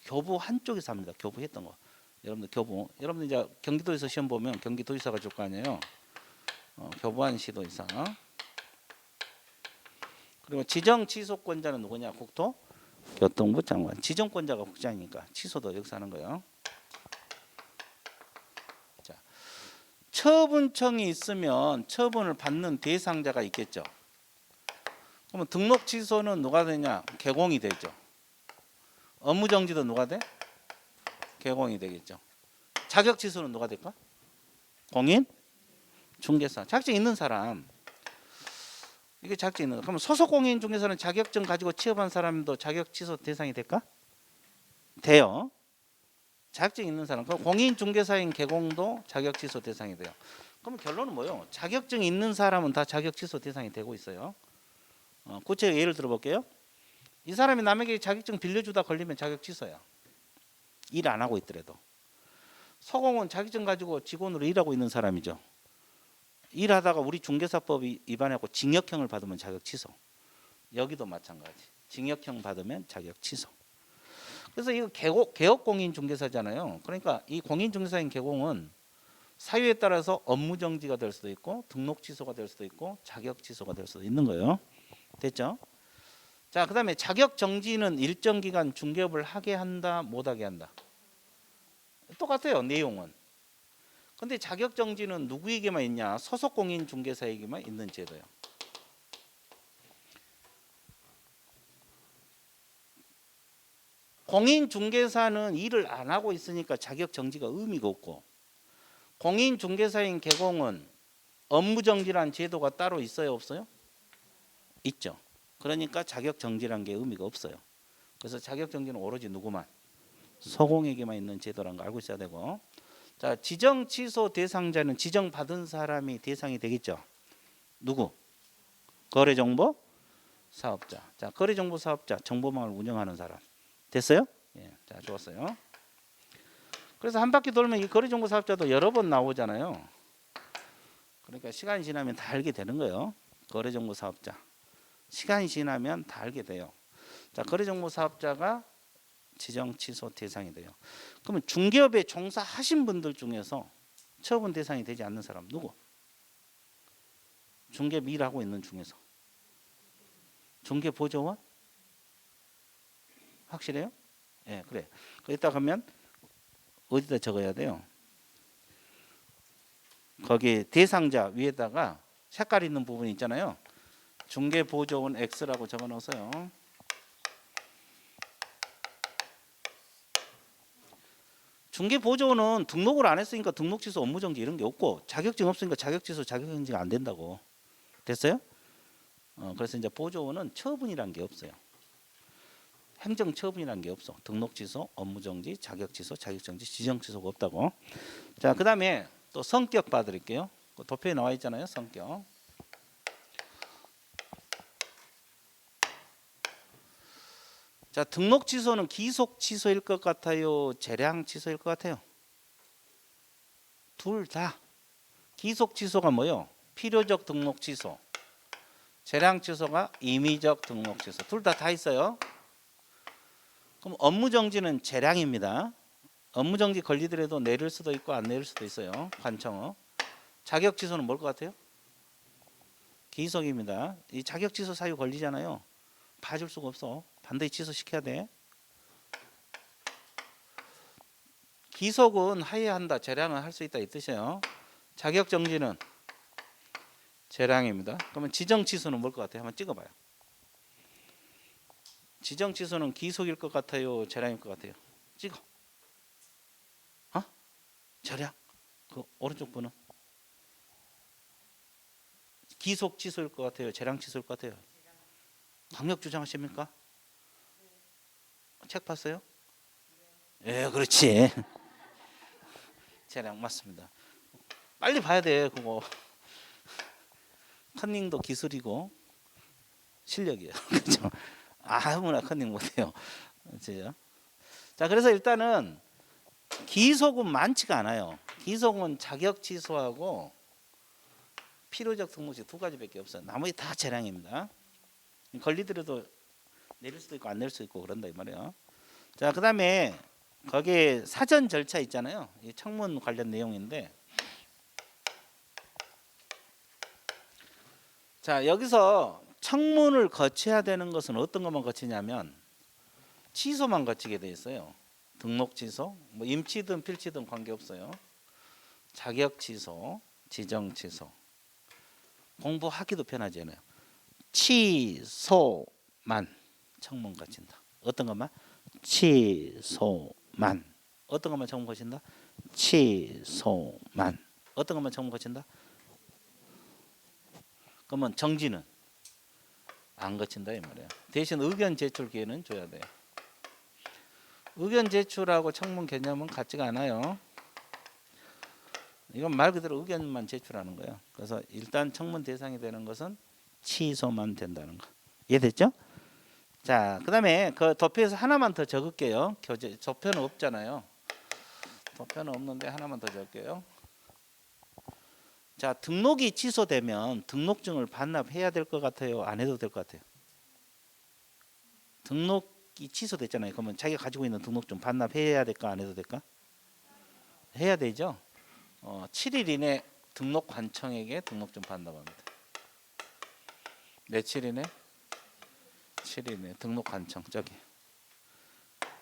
교부 한쪽에서 합니다. 교부했던 거. 여러분들 교부. 여러분들 이제 경기도에서 시험 보면 경기도지사가 줄 거 아니에요. 교부한 시도지사. 그리고 지정 취소권자는 누구냐? 국토교통부 장관. 지정권자가 국장이니까 취소도 여기서 하는 거예요. 자, 처분청이 있으면 처분을 받는 대상자가 있겠죠. 그러면 등록 취소는 누가 되냐? 개공이 되죠. 업무 정지도 누가 돼? 개공이 되겠죠. 자격 취소는 누가 될까? 공인 중개사. 자격증 있는 사람. 이게 자격증 있는 거. 그럼 소속 공인 중개사는 자격증 가지고 취업한 사람도 자격 취소 대상이 될까? 돼요. 자격증 있는 사람. 그럼 공인 중개사인 개공도 자격 취소 대상이 돼요. 그럼 결론은 뭐예요? 자격증 있는 사람은 다 자격 취소 대상이 되고 있어요. 구체적으로 예를 들어 볼게요. 이 사람이 남에게 자격증 빌려주다 걸리면 자격 취소야. 일 안 하고 있더라도. 서공은 자격증 가지고 직원으로 일하고 있는 사람이죠. 일하다가 우리 중개사법이 위반하고 징역형을 받으면 자격 취소. 여기도 마찬가지. 징역형 받으면 자격 취소. 그래서 이거 개업 공인 중개사잖아요. 그러니까 이 공인 중개사인 개공은 사유에 따라서 업무 정지가 될 수도 있고 등록 취소가 될 수도 있고 자격 취소가 될 수도 있는 거예요. 됐죠? 자, 그다음에 자격 정지는 일정 기간 중개업을 하게 한다, 못 하게 한다. 똑같아요, 내용은. 근데 자격 정지는 누구에게만 있냐? 소속 공인 중개사에게만 있는 제도예요. 공인 중개사는 일을 안 하고 있으니까 자격 정지가 의미가 없고, 공인 중개사인 개공은 업무 정지란 제도가 따로 있어요, 없어요? 있죠. 그러니까 자격 정지란 게 의미가 없어요. 그래서 자격 정지는 오로지 누구만? 소공에게만 있는 제도라는 거 알고 있어야 되고. 자, 지정 취소 대상자는 지정받은 사람이 대상이 되겠죠. 누구? 거래정보 사업자. 자, 거래정보 사업자, 정보망을 운영하는 사람. 됐어요? 예, 자, 좋았어요. 그래서 한 바퀴 돌면 이 거래정보 사업자도 여러 번 나오잖아요. 그러니까 시간이 지나면 다 알게 되는 거예요. 거래정보 사업자. 시간이 지나면 다 알게 돼요. 자, 거래정보 사업자가 지정 취소 대상이 돼요. 그러면 중개업에 종사하신 분들 중에서 처분 대상이 되지 않는 사람 누구? 중개업 일하고 있는 중에서. 중개보조원? 확실해요? 예, 네, 그래. 거기다 가면 어디다 적어야 돼요? 거기 대상자 위에다가 색깔 있는 부분 있잖아요. 중개보조원 X라고 적어 놓으세요. 중개보조원은 등록을 안 했으니까 등록 취소, 업무 정지 이런 게 없고, 자격증 없으니까 자격 취소, 자격 정지가 안 된다고. 됐어요? 그래서 이제 보조원은 처분이란 게 없어요. 행정 처분이란 게 없어. 등록 취소, 업무 정지, 자격 취소, 자격 정지, 지정 취소가 없다고. 자, 그다음에 또 성격 봐드릴게요. 도표에 나와 있잖아요, 성격. 자, 등록 취소는 기속 취소일 것 같아요, 재량 취소일 것 같아요? 둘 다. 기속 취소가 뭐요? 필요적 등록 취소. 재량 취소가 임의적 등록 취소. 둘 다 있어요. 그럼 업무 정지는 재량입니다. 업무 정지 걸리더라도 내릴 수도 있고 안 내릴 수도 있어요. 관청어. 자격 취소는 뭘 것 같아요? 기속입니다. 이 자격 취소 사유 걸리잖아요. 봐줄 수가 없어. 반드시 취소시켜야 돼. 기속은 하회한다, 재량은 할 수 있다 이 뜻이에요. 자격 정지는 재량입니다. 그러면 지정 취소는 뭘 것 같아요? 한번 찍어봐요. 지정 취소는 기속일 것 같아요, 재량일 것 같아요? 찍어. 재량. 그 오른쪽 분은 기속 취소일 것 같아요, 재량 취소일 것 같아요? 강력 주장하십니까? 책 봤어요? 예, 그렇지. 재량 맞습니다. 빨리 봐야 돼, 그거. 컨닝도 기술이고 실력이에요. 그렇죠? 아무나 컨닝 못해요. 그렇죠? 자, 그래서 일단은 기속은 많지가 않아요. 기속은 자격 취소하고 필요적 등록시 두 가지밖에 없어요. 나머지 다 재량입니다. 걸리더라도 내릴 수도 있고 안 내릴 수도 있고 그런다 이 말이에요. 자, 그다음에 거기에 사전 절차 있잖아요. 이 청문 관련 내용인데, 자, 여기서 청문을 거쳐야 되는 것은 어떤 것만 거치냐면 취소만 거치게 돼 있어요. 등록 취소, 뭐 임치든 필치든 관계없어요. 자격 취소, 지정 취소. 공부하기도 편하지 않아요. 취소만 청문 거친다. 어떤 것만? 취소만. 어떤 것만 청문 거친다? 취소만. 어떤 것만 청문 거친다? 그러면 정지는 안 거친다 이 말이에요. 대신 의견 제출 기회는 줘야 돼요. 의견 제출하고 청문 개념은 같지가 않아요. 이건 말 그대로 의견만 제출하는 거예요. 그래서 일단 청문 대상이 되는 것은 취소만 된다는 거. 이해됐죠? 자, 그다음에 그 도표에서 하나만 더 적을게요. 교재 도표는 없잖아요. 도표는 없는데 하나만 더 적을게요. 자, 등록이 취소되면 등록증을 반납해야 될 것 같아요? 안 해도 될 것 같아요? 등록이 취소됐잖아요. 그러면 자기가 가지고 있는 등록증 반납해야 될까 안 해도 될까? 해야 되죠. 7일 이내 등록관청에게 등록증 반납합니다. 며칠 이내? 7일 이내 등록관청 저기.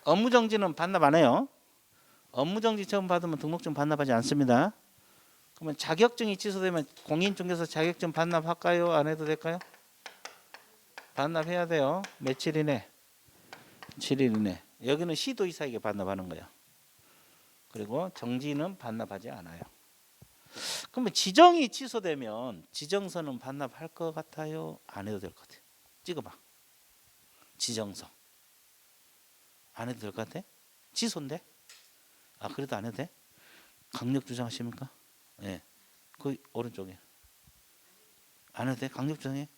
업무정지는 반납 안 해요. 업무정지 처음 받으면 등록증 반납하지 않습니다. 그러면 자격증이 취소되면 공인중개사 자격증 반납할까요? 안 해도 될까요? 반납해야 돼요. 며칠 이내? 7일 이내. 여기는 시도이사에게 반납하는 거예요. 그리고 정지는 반납하지 않아요. 그러면 지정이 취소되면 지정서는 반납할 것 같아요? 안 해도 될 것 같아요? 찍어봐. 지정서. 안 해도 될 것 같아? 취소인데? 아 그래도 안 해도 돼? 강력 주장하십니까? 예. 그 오른쪽에. 안 해도 돼? 강력 주장해?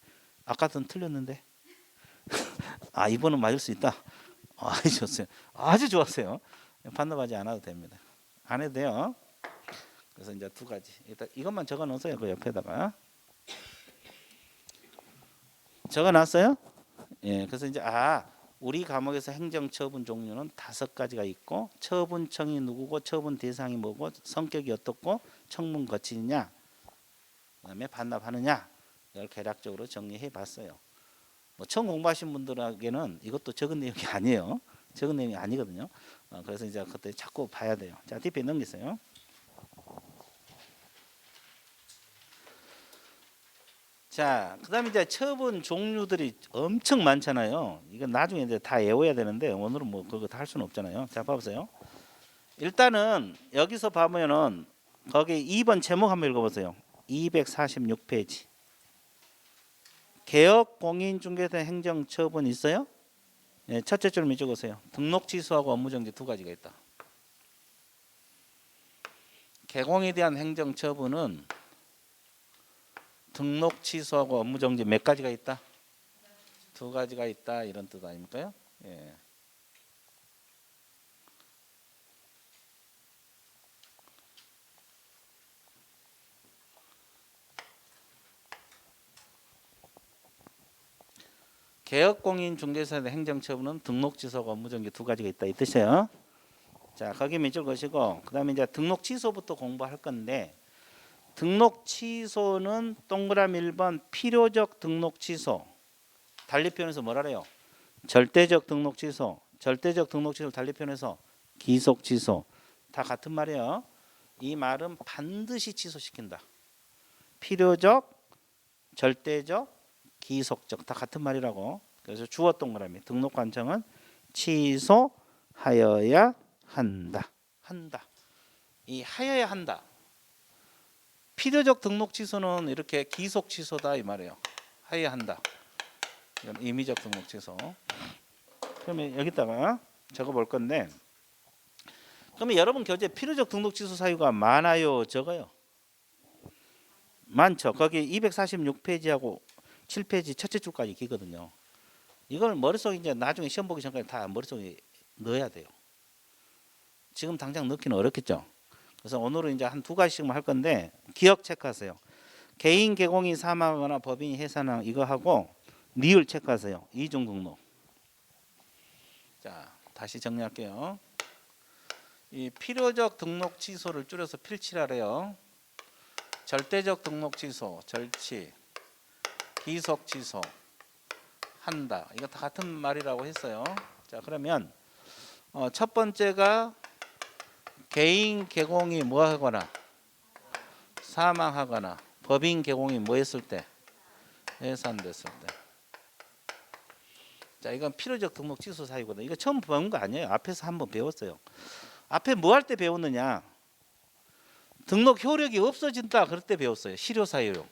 아까는 틀렸는데. 아 이번은 맞을 수 있다. 아주 좋았어요. 아주 좋았어요. 반납하지 않아도 됩니다. 안 해도 돼요. 그래서 이제 두 가지. 일단 이것만 적어 놓으세요. 그 옆에다가. 적어 놨어요? 예. 그래서 이제 우리 과목에서 행정처분 종류는 5가지가 있고 처분청이 누구고 처분 대상이 뭐고 성격이 어떻고 청문 거치느냐 그다음에 반납하느냐 이걸 개략적으로 정리해 봤어요. 뭐 처음 공부하신 분들에게는 이것도 적은 내용이 아니에요. 적은 내용이 아니거든요. 그래서 이제 그때 자꾸 봐야 돼요. 자, 뒷페이지 넘기세요. 자, 그다음에 이제 처분 종류들이 엄청 많잖아요. 이건 나중에 이제 다 외워야 되는데 오늘은 뭐 그거 다 할 수는 없잖아요. 자, 봐보세요. 일단은 여기서 보면은 거기 2번 제목 한번 읽어보세요. 246페이지. 개업 공인중개사 행정처분 있어요? 네, 첫째 줄 적으세요. 등록 취소하고 업무정지 2가지가 있다. 개공에 대한 행정처분은 등록 취소하고 업무정지 몇 가지가 있다? 2가지가 있다 이런 뜻 아닙니까요? 예. 개업공인중개사의 행정처분은 등록 취소하고 업무정지 2가지가 있다 이 뜻이에요. 자, 거기 밑줄 그시고 그다음에 이제 등록 취소부터 공부할 건데 등록 취소는 동그라미 1번 필요적 등록 취소. 달리 표현해서 뭐라 그래요? 절대적 등록 취소. 절대적 등록 취소 달리 표현해서 기속 취소. 다 같은 말이에요. 이 말은 반드시 취소시킨다. 필요적, 절대적, 기속적 다 같은 말이라고. 그래서 주어 동그라미 등록 관청은 취소하여야 한다. 이 하여야 한다. 필요적 등록 취소는 이렇게 기속 취소다 이 말이에요. 하여야 한다. 이건 임의적 등록 취소. 그러면 여기다가 적어 볼 건데 그러면 여러분 교재 필요적 등록 취소 사유가 많아요, 적어요? 많죠. 거기 246페이지하고 7페이지 첫째 줄까지 기거든요. 이걸 머릿속에 이제 나중에 시험 보기 전까지 다 머릿속에 넣어야 돼요. 지금 당장 넣기는 어렵겠죠. 그래서 오늘은 이제 한 2가지씩만 할 건데 기억 체크하세요. 개인 개공이 사망하거나 법인이 해산한 이거 하고 리을 체크하세요. 이중 등록. 자, 다시 정리할게요. 이 필요적 등록 취소를 줄여서 필취라래요. 절대적 등록 취소, 절취, 기속 취소 한다. 이거 다 같은 말이라고 했어요. 자, 그러면 첫 번째가 개인 개공이 뭐 하거나 사망하거나 법인 개공이 뭐 했을 때 해산됐을 때. 자, 이건 필요적 등록 취소 사유거든요. 이거 처음 배운 거 아니에요. 앞에서 한번 배웠어요. 앞에 뭐 할 때 배웠느냐? 등록 효력이 없어진다 그럴 때 배웠어요. 실효 사유용.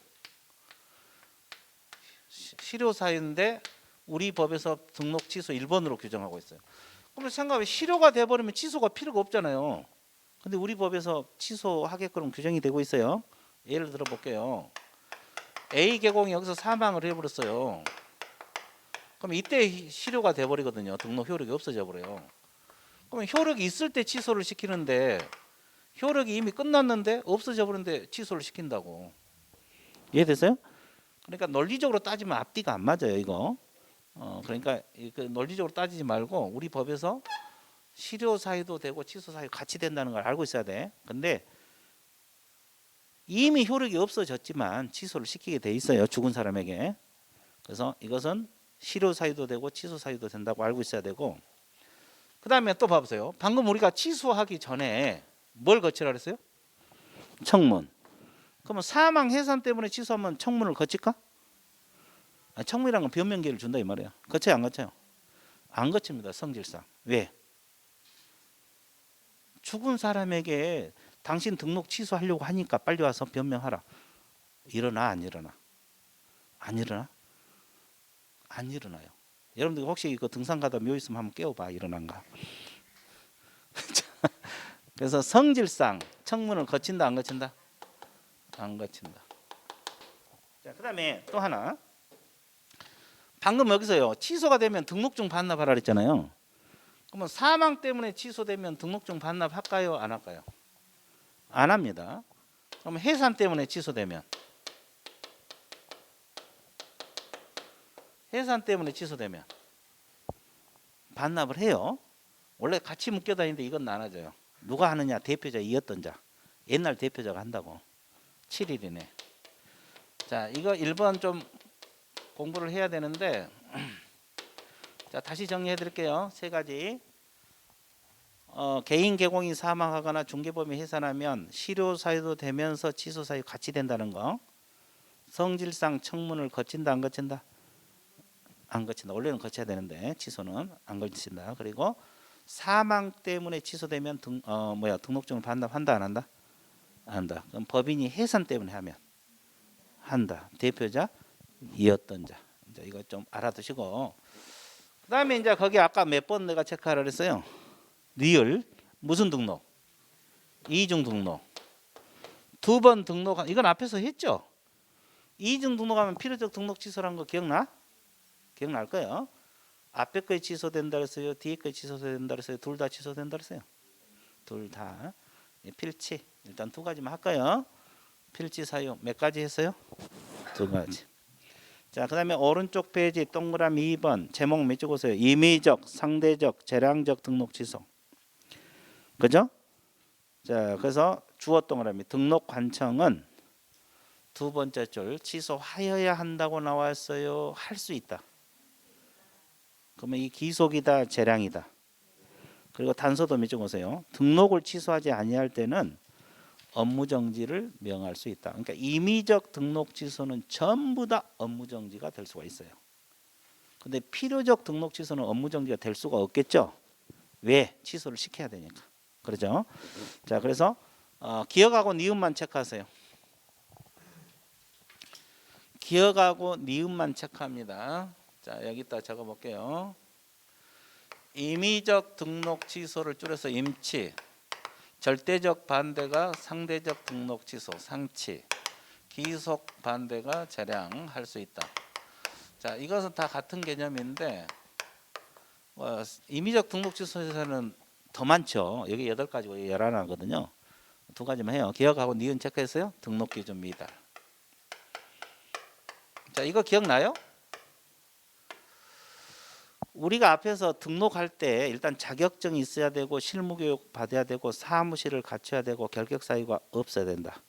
실효 사유인데 우리 법에서 등록 취소 1번으로 규정하고 있어요. 그럼 생각해 실효가 돼버리면 취소가 필요가 없잖아요. 근데 우리 법에서 취소하게끔 규정이 되고 있어요. 예를 들어 볼게요. A 개공이 여기서 사망을 해버렸어요. 그럼 이때 실효가 돼버리거든요. 등록 효력이 없어져 버려요. 그러면 효력이 있을 때 취소를 시키는데 효력이 이미 끝났는데 없어져 버렸는데 취소를 시킨다고. 이해됐어요? 그러니까 논리적으로 따지면 앞뒤가 안 맞아요. 이거. 그러니까 논리적으로 따지지 말고 우리 법에서 실효 사유도 되고 취소 사유 같이 된다는 걸 알고 있어야 돼. 근데 이미 효력이 없어졌지만 취소를 시키게 돼 있어요. 죽은 사람에게. 그래서 이것은 실효 사유도 되고 취소 사유도 된다고 알고 있어야 되고, 그 다음에 또 봐보세요. 방금 우리가 취소하기 전에 뭘 거치라 그랬어요? 청문. 그러면 사망 해산 때문에 취소하면 청문을 거칠까? 청문이란 건 변명 기회를 준다 이 말이에요. 거쳐요 안 거쳐요? 안 거칩니다. 성질상. 왜? 죽은 사람에게 당신 등록 취소하려고 하니까 빨리 와서 변명하라. 일어나 안 일어나? 안 일어나? 안 일어나요. 여러분들 혹시 그 등산 가다 묘 있으면 한번 깨워봐. 일어난가? 그래서 성질상 청문을 거친다 안 거친다? 안 거친다. 자, 그다음에 또 하나. 방금 여기서요. 취소가 되면 등록증 반납하라 그랬잖아요. 그러면 사망 때문에 취소되면 등록증 반납할까요? 안 할까요? 안 합니다. 그럼 해산 때문에 취소되면 반납을 해요. 원래 같이 묶여 다니는데 이건 나눠져요. 누가 하느냐? 대표자 이었던 자. 옛날 대표자가 한다고. 7일이네. 자, 이거 1번 좀 공부를 해야 되는데 자, 다시 정리해 드릴게요. 세 가지. 개인 개공이 사망하거나 중개범이 해산하면 실효 사유도 되면서 취소 사유 같이 된다는 거. 성질상 청문을 거친다 안 거친다? 안 거친다. 원래는 거쳐야 되는데 취소는 안 거친다. 그리고 사망 때문에 취소되면 등록증을 반납한다 안 한다? 안 한다. 그럼 법인이 해산 때문에 하면 한다. 대표자 이었던 자. 이제 이거 좀 알아두시고. 그다음에 이제 거기 아까 몇 번 내가 체크하라 그랬어요. 리얼 무슨 등록? 이중 등록. 2번 등록. 이건 앞에서 했죠. 이중 등록하면 필요적 등록 취소란 거 기억나? 기억날 거예요. 앞에 거에 취소된다 그랬어요. 뒤에 거에 취소된다 그랬어요. 둘 다 취소된다 그랬어요. 둘 다. 필치. 일단 2가지만 할까요? 필치 사유 몇 가지 했어요? 2가지. 자, 그다음에 오른쪽 페이지 동그라미 2번 제목 몇 줄 보세요. 임의적, 상대적, 재량적 등록 취소. 그죠? 자, 그래서 주어 동그라미 등록 관청은 2번째 줄 취소하여야 한다고 나왔어요. 할 수 있다. 그러면 이 기속이다, 재량이다. 그리고 단서도 몇 줄 보세요. 등록을 취소하지 아니할 때는 업무 정지를 명할 수 있다. 그러니까 임의적 등록 취소는 전부 다 업무 정지가 될 수가 있어요. 근데 필요적 등록 취소는 업무 정지가 될 수가 없겠죠. 왜? 취소를 시켜야 되니까. 그렇죠? 자, 그래서 기억하고 니은만 체크하세요. 기억하고 니은만 체크합니다. 자, 여기다 적어 볼게요. 임의적 등록 취소를 줄여서 임치. 절대적 반대가 상대적 등록 취소 상치, 기속 반대가 재량 할 수 있다. 자, 이것은 다 같은 개념인데 임의적 등록 취소에서는 더 많죠. 여기 8가지고 11하거든요. 2가지만 해요. 기억하고 니은 체크했어요? 등록 기준 미달. 자, 이거 기억나요? 우리가 앞에서 등록할 때 일단 자격증이 있어야 되고 실무교육 받아야 되고 사무실을 갖춰야 되고 결격사유가 없어야 된다.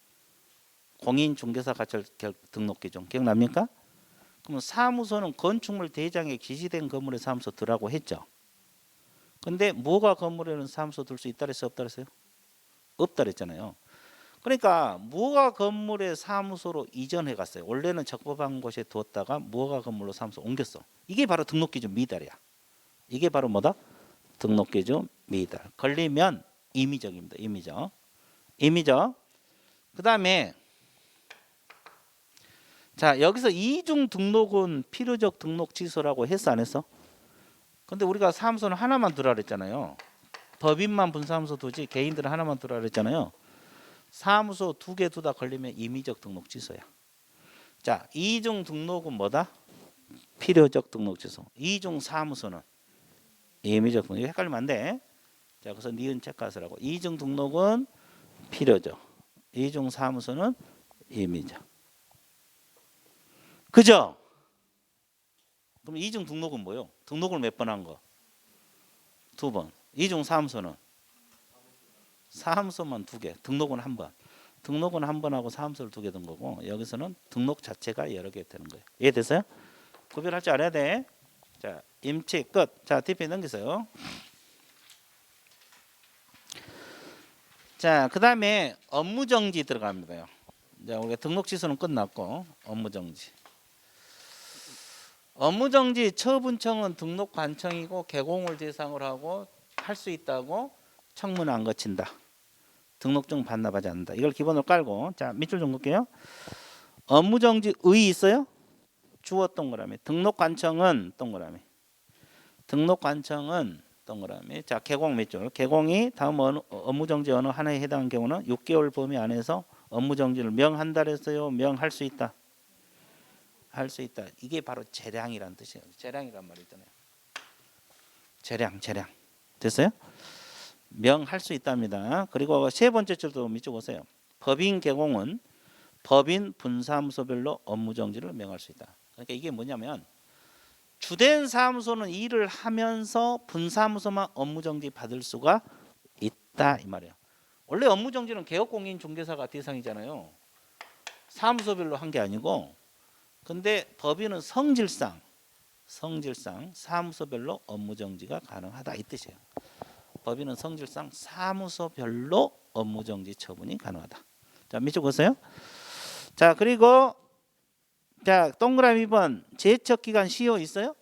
공인중개사 가철 등록 기준 기억납니까? 그러면 사무소는 건축물 대장에 기재된 건물의 사무소 두라고 했죠. 근데 뭐가 건물에는 사무소 둘 수 있다 그랬어요? 없다 그랬어요? 없다 그랬잖아요. 그러니까 뭐가 건물의 사무소로 이전해 갔어요. 원래는 적법한 곳에 두었다가 뭐가 건물로 사무소 옮겼어. 이게 바로 등록기준 미달이야. 이게 바로 뭐다? 등록기준 미달. 걸리면 임의적입니다. 임의적. 그 다음에 자, 여기서 이중 등록은 필요적 등록 취소라고 했어 안 했어? 근데 우리가 사무소는 하나만 두라 그랬잖아요. 법인만 분사무소 두지 개인들은 하나만 두라 그랬잖아요. 사무소 2개 두다 걸리면 임의적 등록 취소야. 자, 이중 등록은 뭐다? 필요적 등록 취소. 이중 사무소는 임의적 등록. 헷갈리면 안 돼. 자, 그래서 니은 체크하시라고. 이중 등록은 필요적. 이중 사무소는 임의적. 그죠? 그럼 이중 등록은 뭐요? 등록을 몇 번 한 거? 2번. 이중 사무소는 사무소만 2개. 등록은 1번. 등록은 1번 하고 사무소를 2개 든 거고 여기서는 등록 자체가 여러 개 되는 거예요. 이해됐어요? 구별할 줄 알아야 돼. 자, 임치 끝. 자, DP 넘기세요. 자, 그 다음에 업무정지 들어갑니다. 자, 우리가 등록 취소는 끝났고 업무정지. 업무정지 처분청은 등록관청이고 개공을 대상으로 하고 할 수 있다고 청문 안 거친다. 등록증 반납하지 않는다. 이걸 기본으로 깔고 자 밑줄 좀 볼게요. 업무정지 의 있어요? 주어 동그라미. 등록관청은 동그라미. 등록관청은 동그라미. 자 개공 밑줄. 개공이 다음 업무정지 어느 하나에 해당하는 경우는 6개월 범위 안에서 업무정지를 명한다 그랬어요. 명할 수 있다. 할 수 있다. 이게 바로 재량이란 뜻이에요. 재량이란 말이 있잖아요. 재량. 됐어요? 명할 수 있답니다. 그리고 세 번째 줄도 밑줄 보세요. 법인 개공은 법인 분사무소별로 업무정지를 명할 수 있다. 그러니까 이게 뭐냐면 주된 사무소는 일을 하면서 분사무소만 업무정지 받을 수가 있다 이 말이에요. 원래 업무정지는 개업공인중개사가 대상이잖아요. 사무소별로 한 게 아니고 근데 법인은 성질상 사무소별로 업무정지가 가능하다 이 뜻이에요. 법인은 성질상 사무소별로 업무정지 처분이 가능하다. 자 밑줄 보세요. 자 그리고 자 동그라미 2번 제척기간 시효 있어요?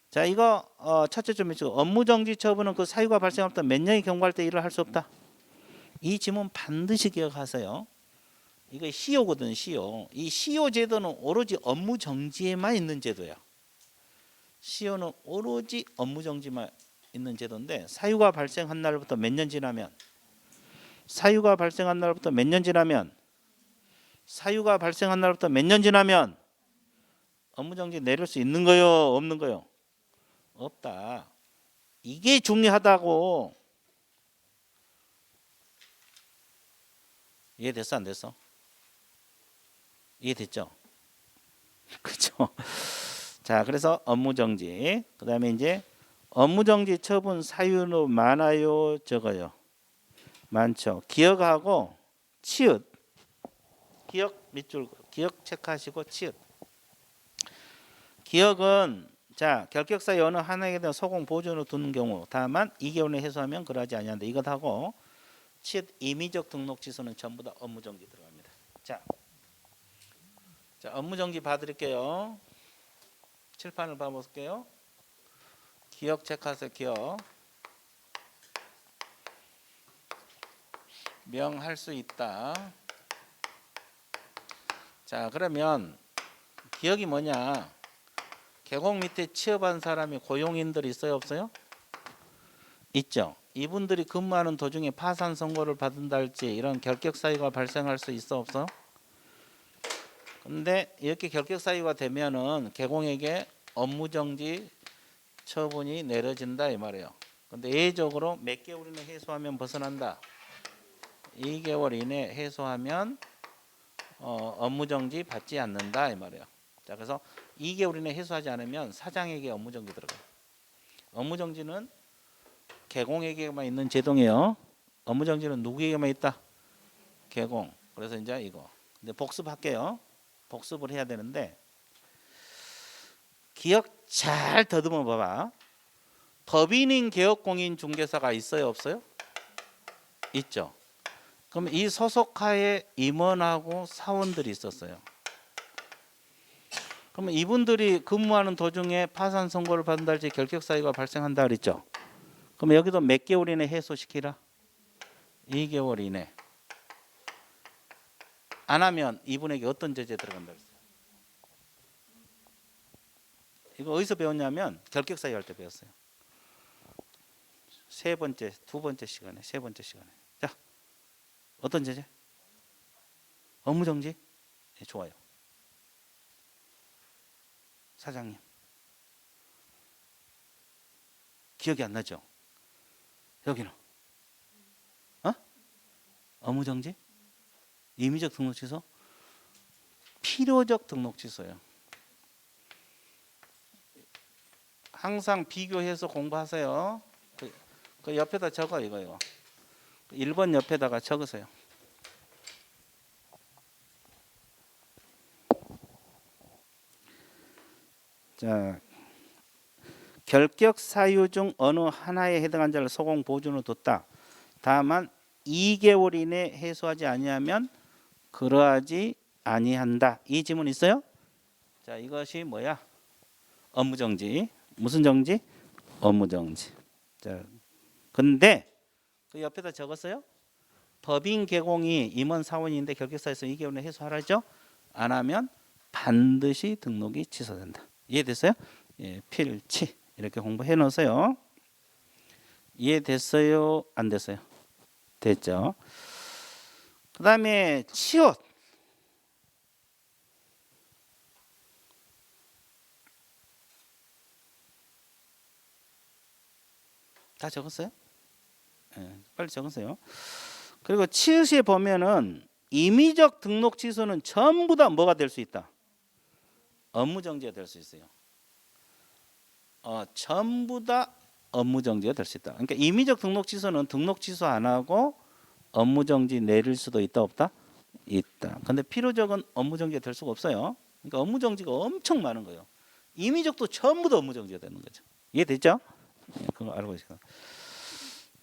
자 이거 첫째 줄 밑줄 업무정지 처분은 그 사유가 발생할 때 몇 년이 경과할 때 일을 할 수 없다. 이 지문 반드시 기억하세요. 이거 시효거든 시효. 이 시효 제도는 오로지 업무정지에만 있는 제도야. 시효는 오로지 업무정지만 있는 제도인데 사유가 발생한 날부터 몇 년 지나면 사유가 발생한 날부터 몇 년 지나면 사유가 발생한 날부터 몇 년 지나면 업무정지 내릴 수 있는 거요 없는 거요? 없다. 이게 중요하다고. 이해됐어 안 됐어? 이해됐죠? 그렇죠? 자 그래서 업무정지 그 다음에 이제 업무정지 처분 사유는 많아요 적어요? 많죠. 기억하고 치읓 기억 밑줄 기억 체크하시고 치읓 기억은 자 결격사유 어느 하나에 대한 소공 보존으로 두는 경우 다만 2개월 내에 해소하면 그러지 아니한다. 이것 하고 치읓 임의적 등록 취소는 전부 다 업무정지 들어갑니다. 자 업무정지 봐드릴게요. 칠판을 봐볼게요. 기억 체크하세요. 기억 명할 수 있다. 자 그러면 기억이 뭐냐? 개공 밑에 취업한 사람이 고용인들 있어요 없어요? 있죠. 이분들이 근무하는 도중에 파산 선고를 받은다 할지 이런 결격 사유가 발생할 수 있어 없어? 근데 이렇게 결격 사유가 되면은 개공에게 업무정지 처분이 내려진다 이 말이에요. 근데 예외적으로 몇 개월 이내 해소하면 벗어난다. 2개월 이내 해소하면 업무정지 받지 않는다 이 말이에요. 자 그래서 2개월 이내 해소하지 않으면 사장에게 업무정지 들어가요. 업무정지는 개공에게만 있는 제도예요. 업무정지는 누구에게만 있다? 개공. 그래서 이제 이거. 근데 복습할게요. 복습을 해야 되는데 기억 잘 더듬어 봐봐. 법인인 개업공인중개사가 있어요 없어요? 있죠. 그럼 이 소속하에 임원하고 사원들이 있었어요. 그러면 이분들이 근무하는 도중에 파산 선고를 받는다 할지 결격 사유가 발생한다 그랬죠. 그럼 여기도 몇 개월 이내 해소시키라? 2개월 이내. 안 하면 이분에게 어떤 제재 들어간다 그랬어요? 이거 어디서 배웠냐면 결격 사유 할 때 배웠어요. 두 번째 시간에, 세 번째 시간에. 자, 어떤 제재? 업무 정지? 네, 좋아요. 사장님. 기억이 안 나죠? 여기는 업무 정지? 임의적 등록 취소? 필요적 등록 취소예요. 항상 비교해서 공부하세요. 그 옆에다 적어 이거요. 1번 옆에다가 적으세요. 자, 결격 사유 중 어느 하나에 해당한 자를 소공 보존으로 뒀다. 다만 2개월 이내 해소하지 아니하면 그러하지 아니한다. 이 지문 있어요? 자, 이것이 뭐야? 업무 정지. 무슨 정지? 업무 정지. 자, 근데 그 옆에다 적었어요? 법인 개공이 임원 사원인데 결격사유에서 2개월 내에 해소하라죠? 안 하면 반드시 등록이 취소된다. 이해됐어요? 예, 필치. 이렇게 공부해 놓으세요. 이해됐어요? 안 됐어요? 됐죠? 그 다음에 치읓. 다 적었어요? 네, 빨리 적으세요. 그리고 치읓에 보면은 임의적 등록 취소는 전부 다 뭐가 될 수 있다? 업무 정지가 될 수 있어요. 전부 다 업무 정지가 될 수 있다. 그러니까 임의적 등록 취소는 등록 취소 안 하고 업무 정지 내릴 수도 있다 없다? 있다. 근데 필요적은 업무 정지가 될 수가 없어요. 그러니까 업무 정지가 엄청 많은 거예요. 임의적도 전부 다 업무 정지가 되는 거죠. 이해됐죠? 네, 그거 알고 있어요.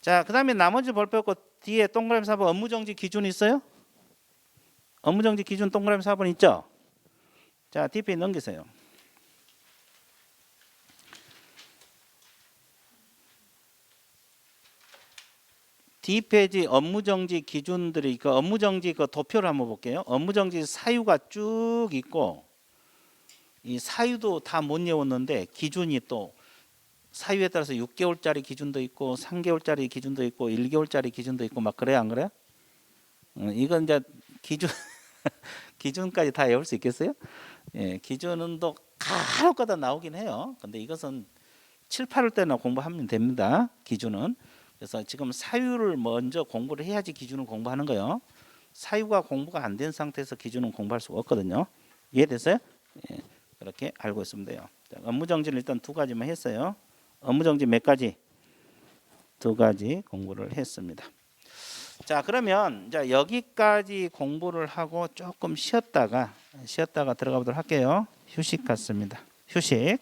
자, 그다음에 나머지 볼 거 없고 뒤에 동그라미 4번 업무 정지 기준 있어요? 업무 정지 기준 동그라미 4번 있죠? 자, 뒷페이지 넘기세요. 뒷페이지 업무정지 기준들이 그 업무정지 그 도표를 한번 볼게요. 업무정지 사유가 쭉 있고 이 사유도 다 못 외웠는데 기준이 또 사유에 따라서 6개월짜리 기준도 있고 3개월짜리 기준도 있고 1개월짜리 기준도 있고 막 그래요, 안 그래요? 이건 이제 기준 기준까지 다 외울 수 있겠어요? 예, 기준은 또 간혹가다 나오긴 해요. 근데 이것은 7, 8월 때나 공부하면 됩니다. 기준은. 그래서 지금 사유를 먼저 공부를 해야지 기준을 공부하는 거예요. 사유가 공부가 안 된 상태에서 기준은 공부할 수가 없거든요. 이해됐어요? 예, 그렇게 알고 있으면 돼요. 자, 업무정지는 일단 두 가지만 했어요. 업무정지 몇 가지? 두 가지 공부를 했습니다. 자, 그러면 이제 여기까지 공부를 하고 조금 쉬었다가 들어가 보도록 할게요. 휴식 같습니다. 휴식.